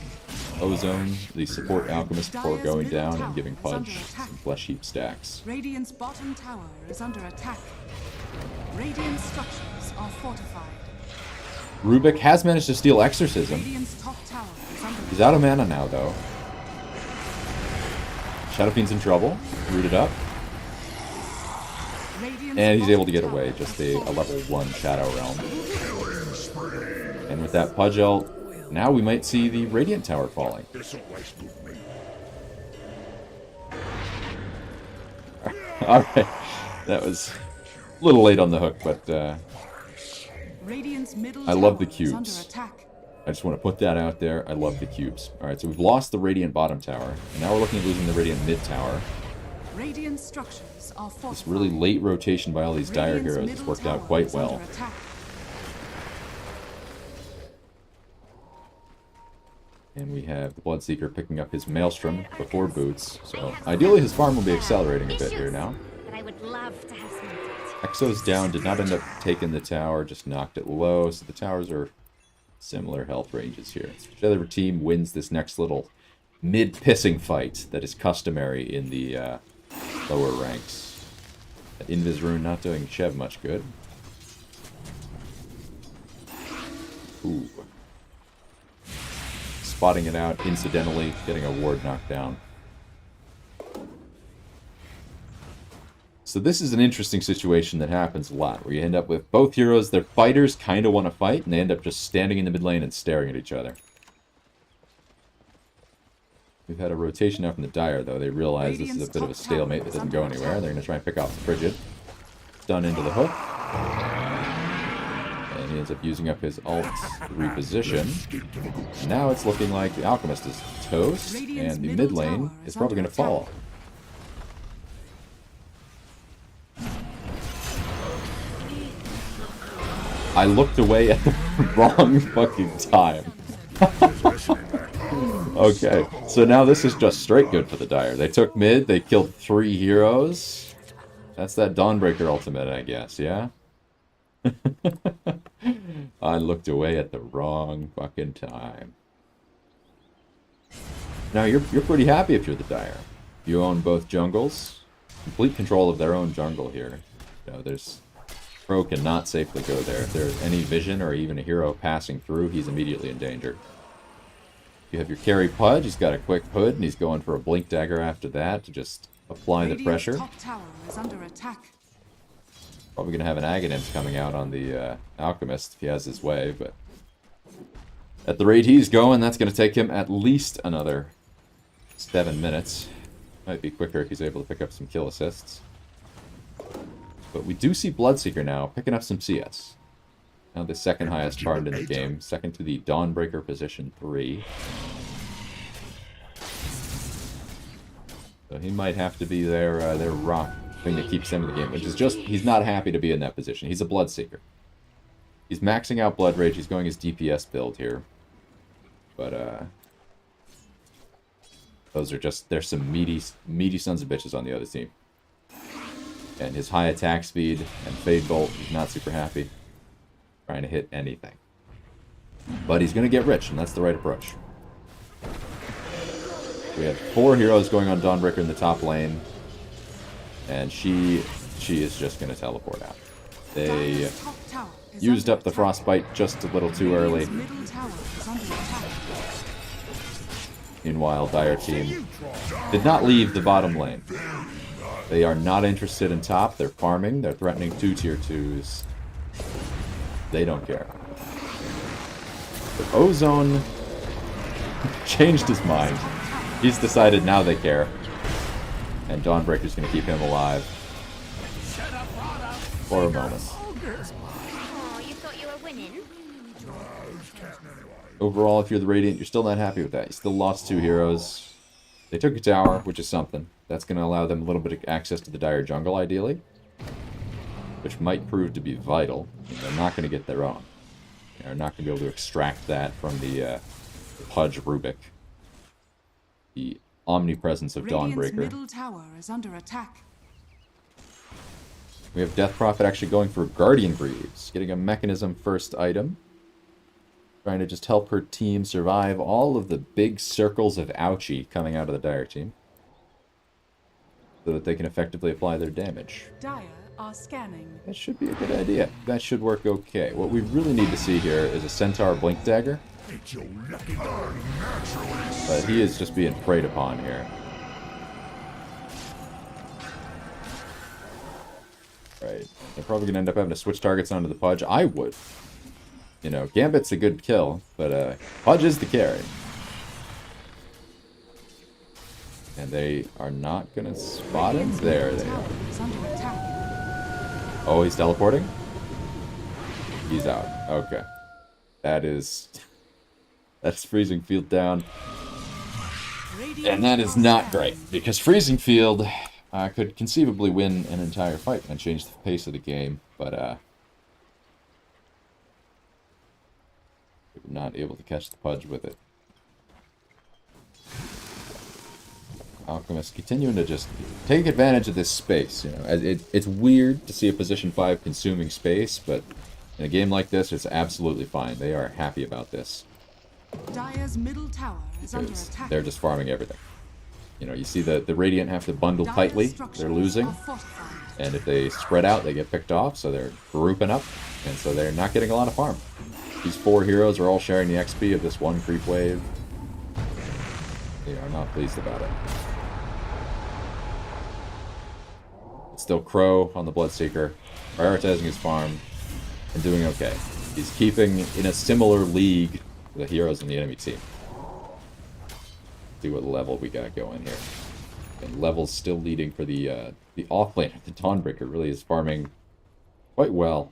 Ozone, the support alchemist, before going down and giving Pudge some flesh heap stacks. Radiant's bottom tower is under attack. Radiant structures are fortified. Rubik has managed to steal Exorcism. Radiant's top tower is under He's out of mana now, though. Shadow Fiend's in trouble. Rooted up. Radiant's And he's able to bottom get away. tower Just is a level 1 Shadow Realm. And with that Pudge ult, now we might see the Radiant Tower falling. Alright. That was a little late on the hook, but Radiant's middle I love the tower is under cubes. attack. I just want to put that out there. I love the cubes. Alright, so we've lost the Radiant bottom tower. And now we're looking at losing the Radiant mid tower. Radiant structures are fortified. This really late rotation by all these Dire Radiant's heroes has middle worked out tower quite is well. under attack. And we have the Bloodseeker picking up his Maelstrom before Boots. So ideally his farm will be accelerating a bit here now. But I would love to have some of it. Exo's down, did not end up taking the tower, just knocked it low. So the towers are similar health ranges here. So the other team wins this next little mid-pissing fight that is customary in the lower ranks. Invis Rune not doing Chev much good. Ooh. Spotting it out, incidentally, getting a ward knocked down. So this is an interesting situation that happens a lot, where you end up with both heroes, their fighters kind of want to fight, and they end up just standing in the mid lane and staring at each other. We've had a rotation now from the Dire, though. They realize this is a bit of a stalemate that doesn't go anywhere. They're going to try and pick off the Frigid. Stun into the hook. And he ends up using up his ult to reposition. Now it's looking like the Alchemist is toast, and the mid lane is probably going to fall. I looked away at the wrong fucking time. Okay, so now this is just straight good for the Dire. They took mid, they killed 3 heroes. That's that Dawnbreaker ultimate, I guess, yeah? I looked away at the wrong fucking time. Now, you're pretty happy if you're the Dire. You own both jungles. Complete control of their own jungle here. You know, there's... Pro cannot safely go there. If there's any vision or even a hero passing through, he's immediately in danger. You have your carry Pudge, he's got a quick hood, and he's going for a blink dagger after that to just apply the pressure. Top tower is under attack. Probably going to have an Aghanim's coming out on the Alchemist if he has his way, but at the rate he's going, that's going to take him at least another 7 minutes. Might be quicker if he's able to pick up some kill assists. But we do see Bloodseeker now picking up some CS. Now the second highest card in the game, second to the Dawnbreaker position 3. So he might have to be their rock thing that keeps him in the game, which is just, he's not happy to be in that position. He's a Bloodseeker. He's maxing out Blood Rage. He's going his DPS build here. But, those are just... There's some meaty sons of bitches on the other team. And his high attack speed and Fade Bolt, he's not super happy. Trying to hit anything. But he's going to get rich, and that's the right approach. We have 4 heroes going on Dawnbreaker in the top lane. And she is just going to teleport out. They used up the Frostbite just a little too early. Meanwhile, Dire Team did not leave the bottom lane. They are not interested in top. They're farming. They're threatening 2 tier 2s. They don't care. But Ozone changed his mind. He's decided now they care. And Dawnbreaker's going to keep him alive. For a moment. Oh, you thought you were winning? Overall, if you're the Radiant, you're still not happy with that. You still lost 2 heroes. They took a tower, which is something. That's going to allow them a little bit of access to the Dire jungle, ideally. Which might prove to be vital. They're not going to get their own. They're not going to be able to extract that from the Pudge Rubik. The omnipresence of Dawnbreaker. Middle tower is under attack. We have Death Prophet actually going for Guardian Greaves. Getting a mechanism first item. Trying to just help her team survive all of the big circles of ouchie coming out of the Dire team. So that they can effectively apply their damage. Dire are scanning. That should be a good idea. That should work okay. What we really need to see here is a Centaur Blink Dagger. But he is just being preyed upon here. Right. They're probably going to end up having to switch targets onto the Pudge. I would. You know, Gambit's a good kill, but Pudge is the carry. And they are not going to spot him. There they are. Oh, he's teleporting? He's out. Okay. That's Freezing Field down. And that is not great, because Freezing Field could conceivably win an entire fight and change the pace of the game, but we were not able to catch the Pudge with it. Alchemist continuing to just take advantage of this space. You know, it's weird to see a position 5 consuming space, but in a game like this, it's absolutely fine. They are happy about this. Dire's middle tower is under Because attack. they're just farming everything. You know, you see the Radiant have to bundle tightly. They're losing. And if they spread out, they get picked off, so they're grouping up. And so they're not getting a lot of farm. These 4 heroes are all sharing the XP of this one creep wave. They are not pleased about it. It's still Crow on the Bloodseeker, prioritizing his farm, and doing okay. He's keeping in a similar league to the heroes in the enemy team. See what level we got going here. And level's still leading for the offlaner. The Dawnbreaker really is farming quite well.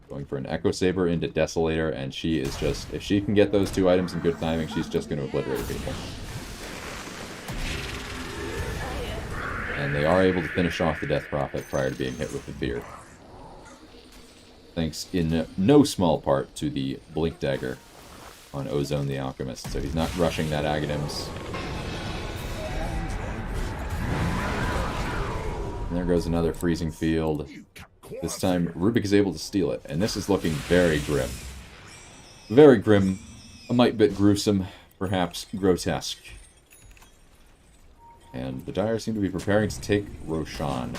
Going for an Echo Saber into Desolator, and she is just, if she can get those 2 items in good timing, she's just going to obliterate people. And they are able to finish off the Death Prophet prior to being hit with the Fear. Thanks in no small part to the Blink Dagger on Ozone the Alchemist. So he's not rushing that Aghanims. And there goes another Freezing Field. This time, Rubik is able to steal it. And this is looking very grim. Very grim. A mite bit gruesome. Perhaps grotesque. And the Dire seem to be preparing to take Roshan.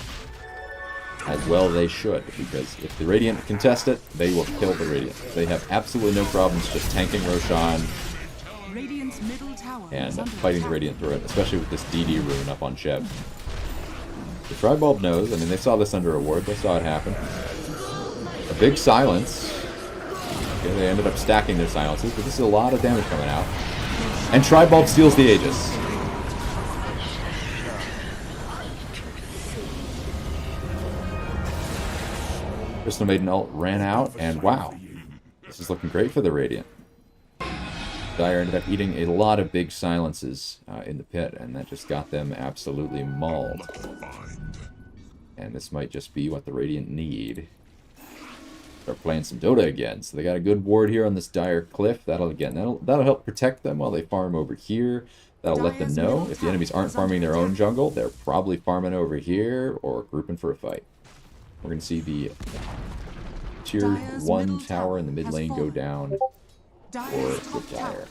As well they should, because if the Radiant contest it, they will kill the Radiant. They have absolutely no problems just tanking Roshan and fighting the Radiant through it, especially with this DD rune up on Chev. The Tribulb knows, I mean, they saw this under a ward, they saw it happen. A big silence. Okay, they ended up stacking their silences, but this is a lot of damage coming out. And Tribulb steals the Aegis. Crystal Maiden ult ran out, and wow. This is looking great for the Radiant. Dire ended up eating a lot of big silences in the pit, and that just got them absolutely mauled. And this might just be what the Radiant need. Start playing some Dota again. So they got a good ward here on this Dire Cliff. That'll help protect them while they farm over here. That'll let them know if the enemies aren't farming their own jungle, they're probably farming over here or grouping for a fight. We're going to see the tier 1 tower in the mid lane go down for the Dire.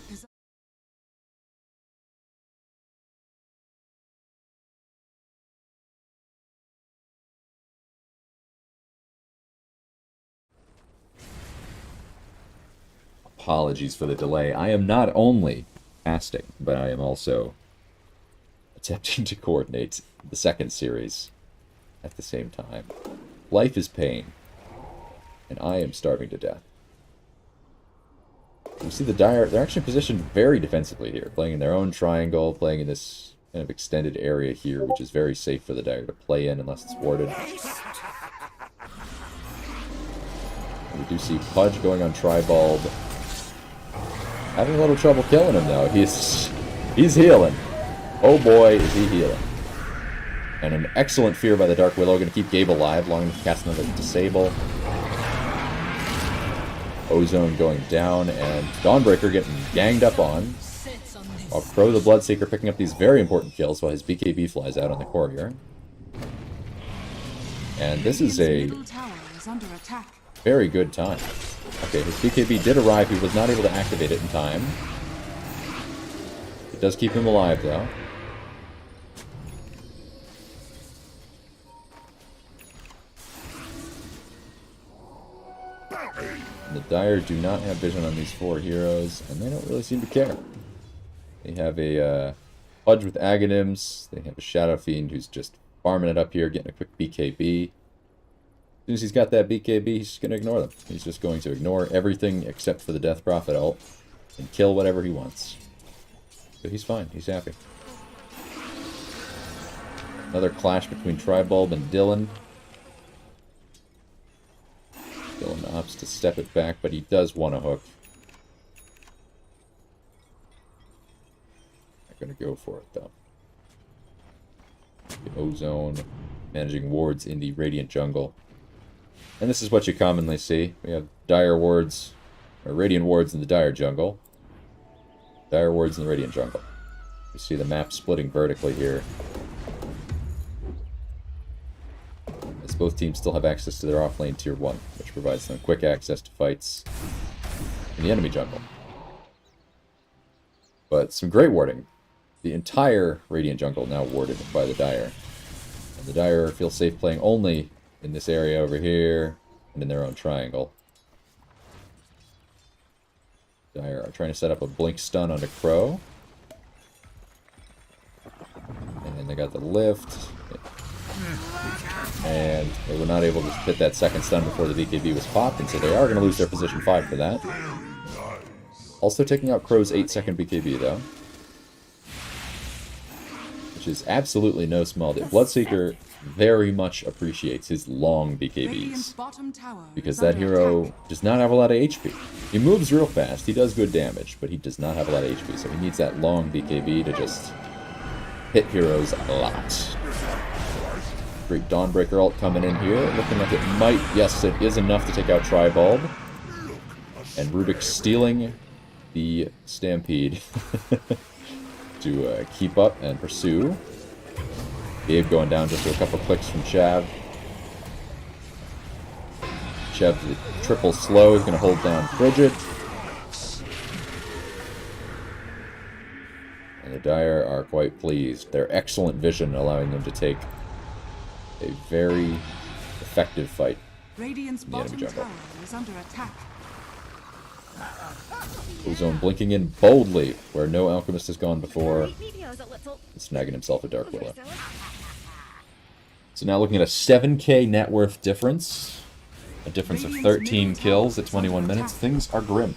Apologies for the delay. I am not only casting, but I am also attempting to coordinate the second series at the same time. Life is pain, and I am starving to death. You see the Dire, they're actually positioned very defensively here, playing in their own triangle, playing in this kind of extended area here, which is very safe for the Dire to play in unless it's warded. And we do see Pudge going on Tribald. Having a little trouble killing him, though. He's healing. Oh boy, is he healing. And an excellent fear by the Dark Willow. Going to keep Gabe alive, long enough to cast another Disable. Ozone going down, and Dawnbreaker getting ganged up on. While Crow the Bloodseeker picking up these very important kills while his BKB flies out on the courier. And this is a very good time. Okay, his BKB did arrive. He was not able to activate it in time. It does keep him alive, though. And the Dire do not have vision on these 4 heroes, and they don't really seem to care. They have a Pudge with Aghanims. They have a Shadow Fiend who's just farming it up here, getting a quick BKB. As soon as he's got that BKB, he's just going to ignore them. He's just going to ignore everything except for the Death Prophet ult and kill whatever he wants. But he's fine. He's happy. Another clash between Tribulb and Dylan. Dylan opts to step it back, but he does want a hook. Not going to go for it, though. The Ozone managing wards in the Radiant jungle. And this is what you commonly see. We have Dire wards, or Radiant wards in the Dire jungle. Dire wards in the Radiant jungle. You see the map splitting vertically here. As both teams still have access to their offlane tier 1, which provides them quick access to fights in the enemy jungle. But some great warding. The entire Radiant jungle now warded by the Dire. And the Dire feel safe playing only in this area over here, and in their own triangle. Dire are trying to set up a blink stun onto Crow. And then they got the lift. And they were not able to hit that second stun before the BKB was popped, and so they are going to lose their position 5 for that. Also taking out Crow's 8-second BKB, though. Which is absolutely no small deal. Bloodseeker very much appreciates his long BKBs, because that hero does not have a lot of HP. He moves real fast, he does good damage, but he does not have a lot of HP, so he needs that long BKB to just hit heroes a lot. Great Dawnbreaker ult coming in here, looking like it might, yes, it is enough to take out Tribulb. And Rubik stealing the Stampede to keep up and pursue. Gabe going down just a couple clicks from Chav. Chav the triple slow is going to hold down Bridget. And the Dire are quite pleased. Their excellent vision allowing them to take a very effective fight Radiant's in the enemy bottom jungle. tower is under attack. Ozone blinking in boldly where no Alchemist has gone before, Maybe I was a little and snagging himself a Dark Willow. So now looking at a 7k net worth difference, a difference of 13 kills at 21 minutes. Things are grim.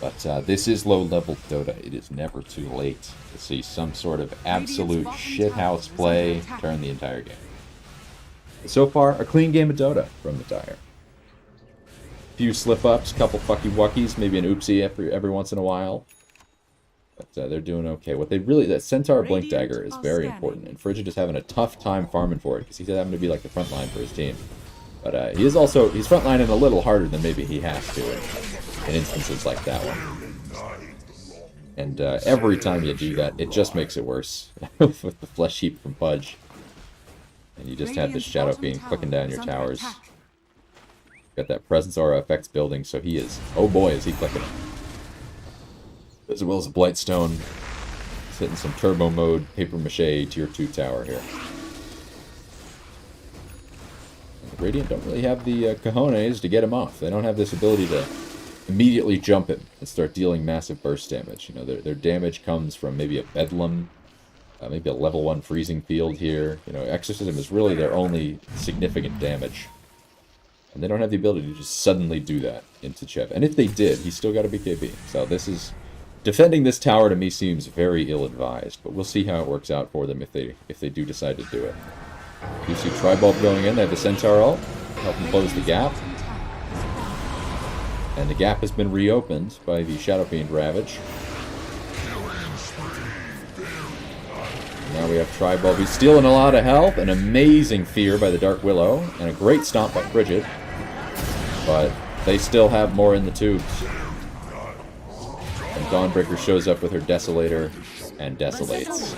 But this is low-level Dota. It is never too late to see some sort of absolute shithouse play turn the entire game. So far, a clean game of Dota from the Dire. Few slip-ups, couple fucky-wuckies, maybe an oopsie every once in a while. But they're doing okay. What they really, that Centaur Blink Dagger is very important, and Frigid is having a tough time farming for it because he's having to be like the front line for his team. But he's frontlining a little harder than maybe he has to in instances like that one. And every time you do that, it just makes it worse with the flesh heap from Pudge. And you just have this Shadow Fiend clicking down your towers. Got that Presence Aura effects building, so he is, oh boy, is he clicking it. As well as a Blightstone. He's hitting some turbo mode, paper mache tier 2 tower here. And the Radiant don't really have the cojones to get him off. They don't have this ability to immediately jump him and start dealing massive burst damage. You know, their damage comes from maybe a Bedlam, maybe a level 1 freezing field here. You know, Exorcism is really their only significant damage. And they don't have the ability to just suddenly do that into Chev. And if they did, he's still got a BKB. So this is... Defending this tower to me seems very ill-advised, but we'll see how it works out for them if they do decide to do it. You see Tribulb going in, they have the Centaur ult, helping close the gap. And the gap has been reopened by the Shadow Fiend Ravage. Now we have Tribulb. He's stealing a lot of health, an amazing fear by the Dark Willow, and a great stomp by Frigid. But they still have more in the tubes. And Dawnbreaker shows up with her Desolator and desolates.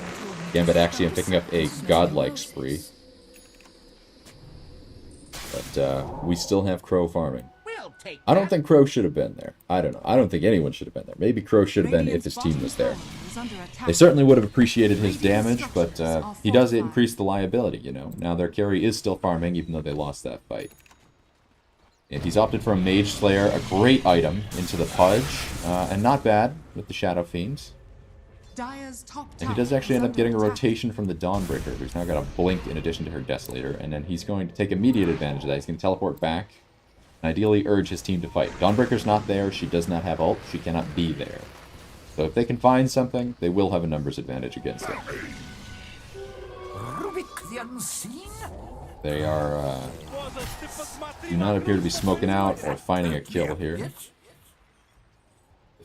Gambit Axiom picking up a godlike spree. But we still have Crow farming. I don't think Crow should have been there. I don't know. I don't think anyone should have been there. Maybe Crow should have been if his team was there. They certainly would have appreciated his damage, but he does increase the liability, you know. Now their carry is still farming, even though they lost that fight. And he's opted for a Mage Slayer, a great item, into the Pudge, and not bad with the Shadow Fiends. And he does actually end up getting a rotation from the Dawnbreaker, who's now got a Blink in addition to her Desolator, and then he's going to take immediate advantage of that. He's going to teleport back, and ideally urge his team to fight. Dawnbreaker's not there, she does not have ult, she cannot be there. So if they can find something, they will have a numbers advantage against them. They are, do not appear to be smoking out or finding a kill here. They've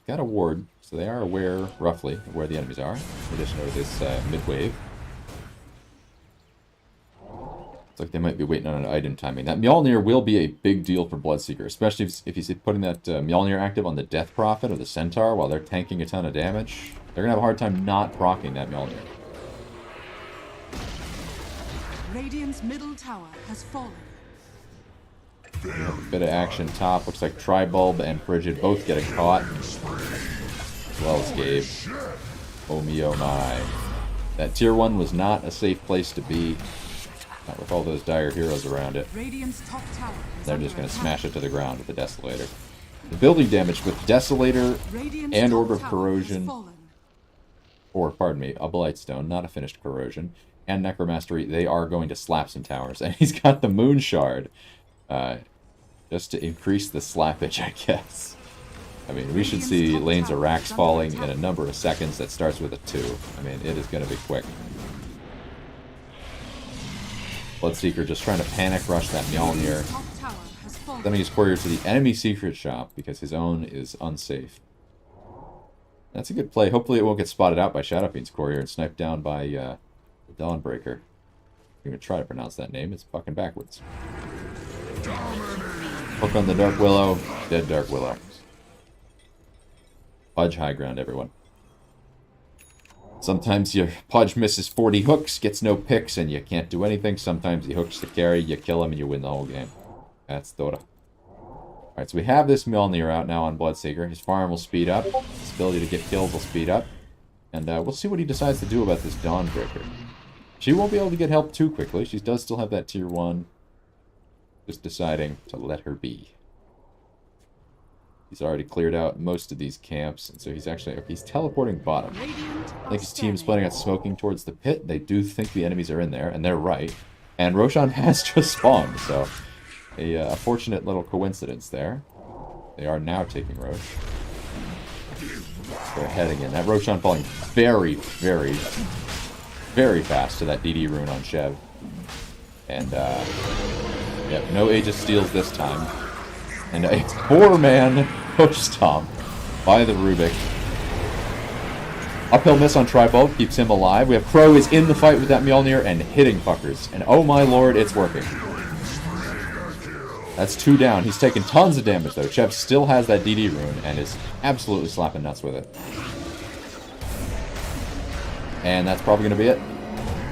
got a ward, so they are aware, roughly, of where the enemies are, in addition to this mid-wave. Looks like they might be waiting on an item timing. That Mjolnir will be a big deal for Bloodseeker, especially if he's putting that Mjolnir active on the Death Prophet or the Centaur while they're tanking a ton of damage. They're going to have a hard time not proccing that Mjolnir. Radiant's middle tower has fallen. A bit of action top. Looks like Tribulb and Frigid both getting caught. As well as Gabe. Oh me, oh my. That tier 1 was not a safe place to be. Not with all those dire heroes around it. Radiant's top tower They're just going to smash it to the ground with the Desolator. The building damage with Desolator and Orb of Corrosion, or pardon me, a Blightstone, not a finished Corrosion, and Necromastery, they are going to slap some towers. And he's got the Moon Shard, just to increase the slappage, I guess. I mean, we should see lanes of racks falling in a number of seconds that starts with a 2. I mean, it is going to be quick. Bloodseeker just trying to panic rush that Mjolnir. Sending his courier to the enemy secret shop because his own is unsafe. That's a good play. Hopefully it won't get spotted out by Shadow Fiend's courier and sniped down by the Dawnbreaker. I'm going to try to pronounce that name. It's fucking backwards. Hook on the Dark Willow. Dead Dark Willow. Pudge high ground, everyone. Sometimes your Pudge misses 40 hooks, gets no picks, and you can't do anything. Sometimes he hooks the carry, you kill him, and you win the whole game. That's Dota. Alright, so we have this Mjolnir out now on Bloodseeker. His farm will speed up. His ability to get kills will speed up. And we'll see what he decides to do about this Dawnbreaker. She won't be able to get help too quickly. She does still have that tier 1. Just deciding to let her be. He's already cleared out most of these camps, and so he's actually... he's teleporting bottom. I think his team's planning on smoking towards the pit. They do think the enemies are in there, and they're right. And Roshan has just spawned, so... a fortunate little coincidence there. They are now taking Rosh. They're heading in. That Roshan falling very, very, very fast to that DD rune on Chev. And, yep, no Aegis steals this time. And a 4-man push stomp by the Rubik. Uphill miss on Tribal keeps him alive. We have Crow is in the fight with that Mjolnir and hitting fuckers. And oh my lord, it's working. That's 2 down. He's taking tons of damage though. Chev still has that DD rune and is absolutely slapping nuts with it. And that's probably going to be it.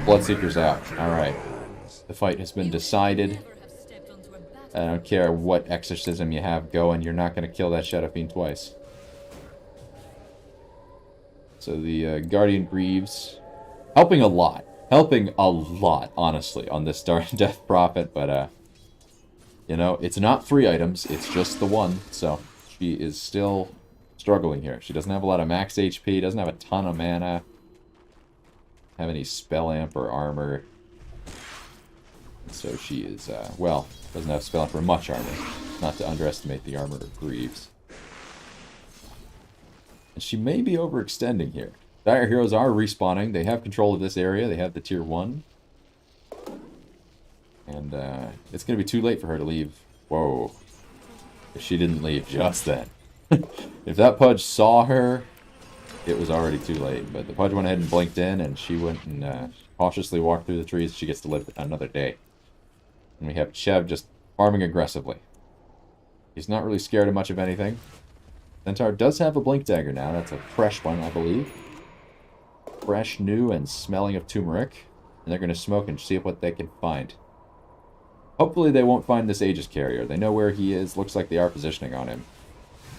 Bloodseeker's out. Alright. The fight has been decided. I don't care what exorcism you have going, you're not going to kill that Shadow Fiend twice. So the Guardian Greaves, helping a lot, honestly, on this Dark Death Prophet, but, you know, it's not 3 items, it's just the 1, so she is still struggling here. She doesn't have a lot of max HP, doesn't have a ton of mana, have any spell amp or armor, so she is, well, doesn't have spell amp or much armor, not to underestimate the armor of Greaves. And she may be overextending here. Dire Heroes are respawning. They have control of this area. They have the tier 1. And it's going to be too late for her to leave. Whoa. If she didn't leave just then. If that Pudge saw her, it was already too late. But the Pudge went ahead and blinked in, and she went and cautiously walked through the trees. She gets to live another day. And we have Chev just farming aggressively. He's not really scared of much of anything. Centaur does have a Blink Dagger now. That's a fresh one, I believe. Fresh, new, and smelling of turmeric. And they're going to smoke and see what they can find. Hopefully they won't find this Aegis carrier. They know where he is. Looks like they are positioning on him.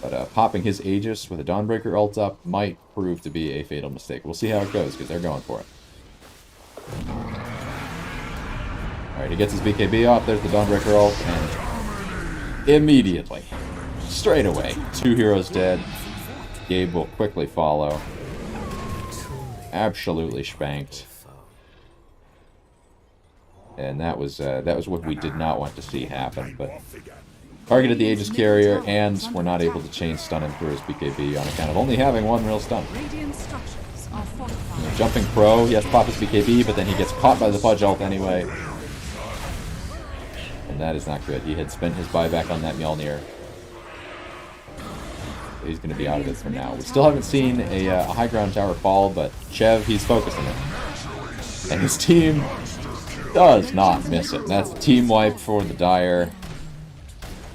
But popping his Aegis with a Dawnbreaker ult up might prove to be a fatal mistake. We'll see how it goes, because they're going for it. Alright, he gets his BKB off. There's the Dawnbreaker ult, and immediately, straight away, 2 heroes dead. Gabe will quickly follow. Absolutely spanked. And that was what we did not want to see happen. But targeted the Aegis carrier, and we're not able to chain stun him through his BKB on account of only having 1 real stun. Jumping Crow, he has to pop his BKB, but then he gets caught by the Pudge ult anyway. And that is not good. He had spent his buyback on that Mjolnir. He's going to be out of it for now. We still haven't seen a high ground tower fall, but Chev, he's focusing it. And his team does not miss it. That's a team wipe for the Dire.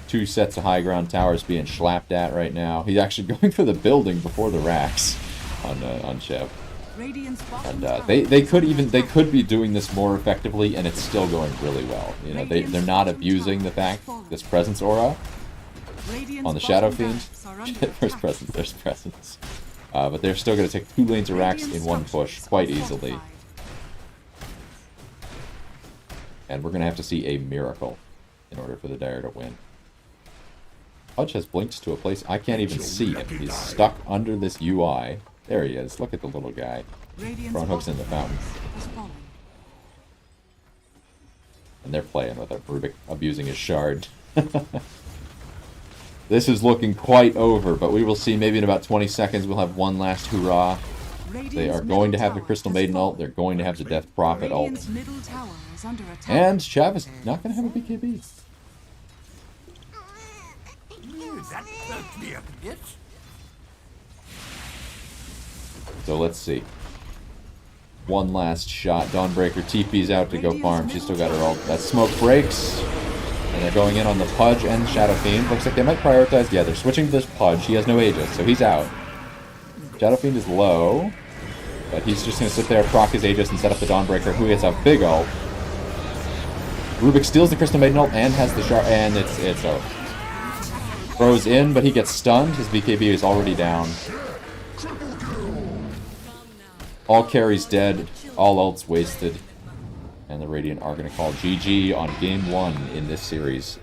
2 sets of high ground towers being slapped at right now. He's actually going for the building before the racks on Chev. And they could be doing this more effectively, and it's still going really well. You know, they're not abusing the fact this presence aura on the Shadow Fiend. There's presence. But they're still going to take 2 lanes of racks in 1 push quite easily. And we're going to have to see a miracle in order for the Dire to win. Pudge has blinked to a place I can't even see him. He's stuck under this UI. There he is. Look at the little guy. Throwing hooks in the fountain. And they're playing with it. Rubik abusing his shard. This is looking quite over, but we will see maybe in about 20 seconds we'll have 1 last hurrah. They are going to have the Crystal Maiden ult. They're going to have the Death Prophet ult. And Chav is not going to have a BKB. So let's see. 1 last shot. Dawnbreaker TP's out to go farm. She's still got her ult. That smoke breaks. And they're going in on the Pudge and Shadow Fiend. Looks like they might prioritize. Yeah, they're switching to this Pudge. He has no Aegis, so he's out. Shadow Fiend is low. But he's just going to sit there, proc his Aegis, and set up the Dawnbreaker, who gets a big ult. Rubik steals the Crystal Maiden ult and has the shard, and it's over. Throws in, but he gets stunned. His BKB is already down. All carries dead. All ults wasted. And the Radiant are going to call GG on game 1 in this series.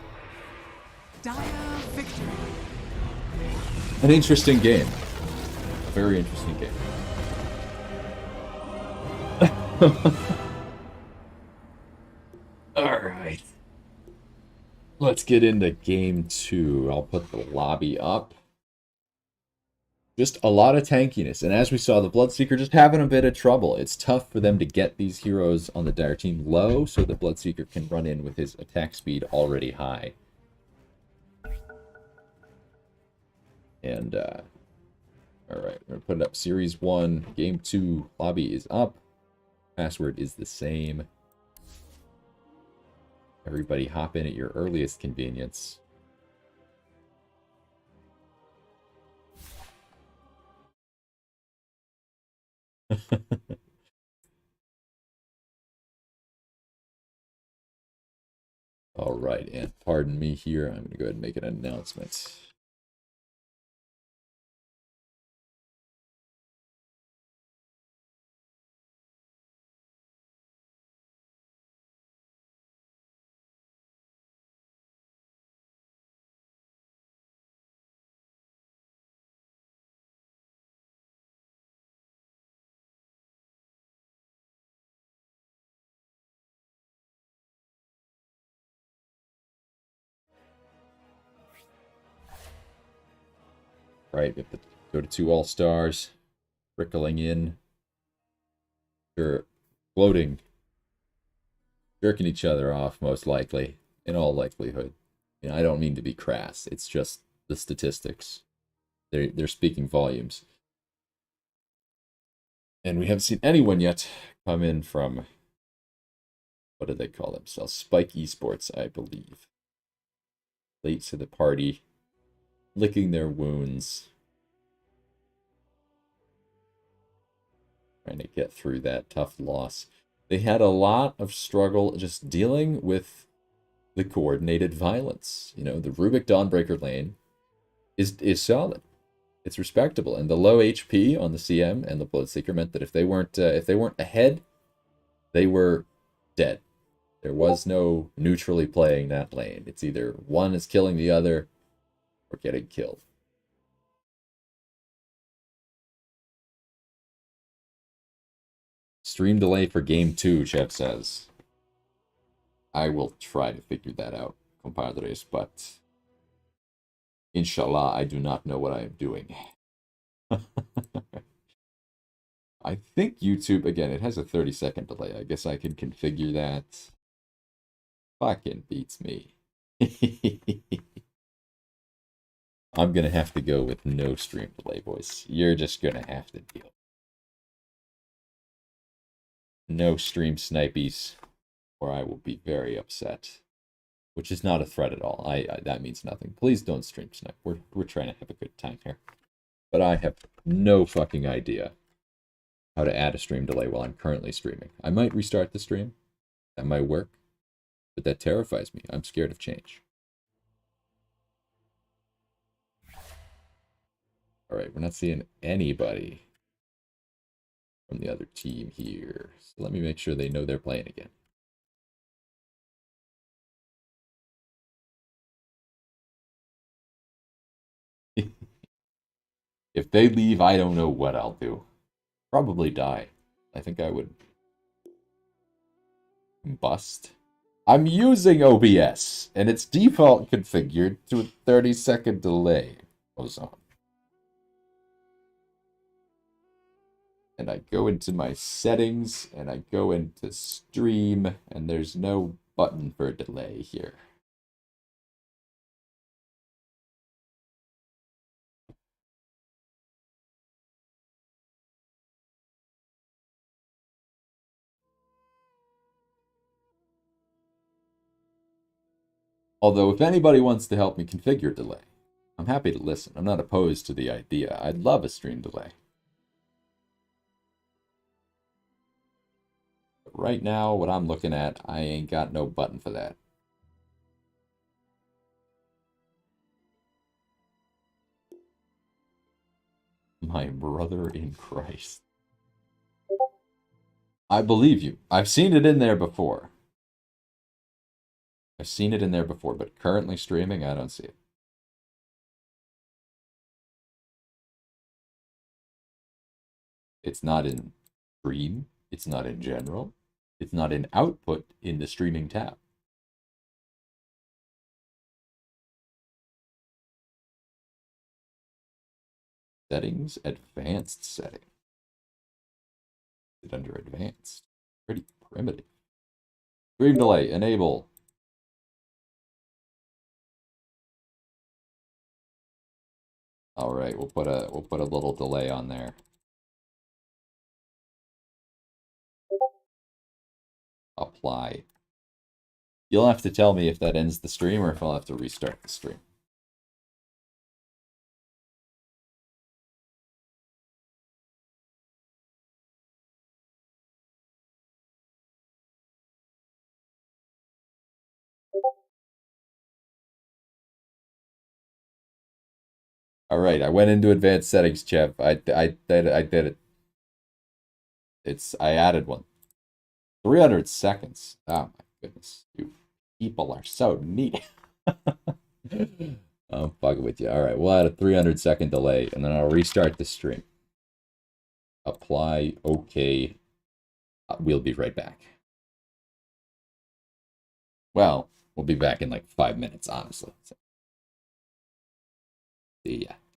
An interesting game. A very interesting game. Alright. Let's get into game 2. I'll put the lobby up. Just a lot of tankiness. And as we saw, the Bloodseeker just having a bit of trouble. It's tough for them to get these heroes on the Dire team low, so the Bloodseeker can run in with his attack speed already high. And Alright, we're going to put it up. Series 1, Game 2, lobby is up. Password is the same. Everybody hop in at your earliest convenience. Alright, and pardon me here. I'm going to go ahead and make an announcement. Right, we have to go to 2 All-Stars. Trickling in. Sure, floating. Jerking each other off, most likely. In all likelihood. You know, I don't mean to be crass. It's just the statistics. They're speaking volumes. And we haven't seen anyone yet come in from... What do they call themselves? Spike Esports, I believe. Late to the party. Licking their wounds. Trying to get through that tough loss. They had a lot of struggle just dealing with the coordinated violence. You know, the Rubik Dawnbreaker lane is solid. It's respectable. And the low HP on the CM and the Bloodseeker meant that if they weren't ahead, they were dead. There was no neutrally playing that lane. It's either one is killing the other or getting killed. Stream delay for game 2, Chef says. I will try to figure that out, compadres, but inshallah, I do not know what I am doing. I think YouTube, again, it has a 30-second delay. I guess I can configure that. Fucking beats me. I'm gonna have to go with no stream delay, boys. You're just gonna have to deal. No stream snipies, or I will be very upset. Which is not a threat at all. That means nothing. Please don't stream snipe. We're trying to have a good time here. But I have no fucking idea how to add a stream delay while I'm currently streaming. I might restart the stream. That might work. But that terrifies me. I'm scared of change. Alright, we're not seeing anybody from the other team here. So let me make sure they know they're playing again. If they leave, I don't know what I'll do. Probably die. I think I would bust. I'm using OBS, and it's default configured to a 30-second delay. Ozone. And I go into my settings, and I go into stream, and there's no button for delay here. Although, if anybody wants to help me configure delay, I'm happy to listen. I'm not opposed to the idea. I'd love a stream delay. But right now, what I'm looking at, I ain't got no button for that. My brother in Christ. I believe you. I've seen it in there before. I've seen it in there before, but currently streaming, I don't see it. It's not in stream. It's not in general. It's not in output in the streaming tab. Settings, advanced setting. Is it under advanced? Pretty primitive. Stream delay, enable. All right, we'll put a little delay on there. Apply. You'll have to tell me if that ends the stream or if I'll have to restart the stream. All right, I went into advanced settings, Chev. I did it. I added one. 300 seconds. Oh my goodness, you people are so neat. I'm fucking with you. All right, we'll add a 300-second delay, and then I'll restart the stream. Apply. Okay. We'll be right back. Well, we'll be back in like 5 minutes, honestly. So, see ya.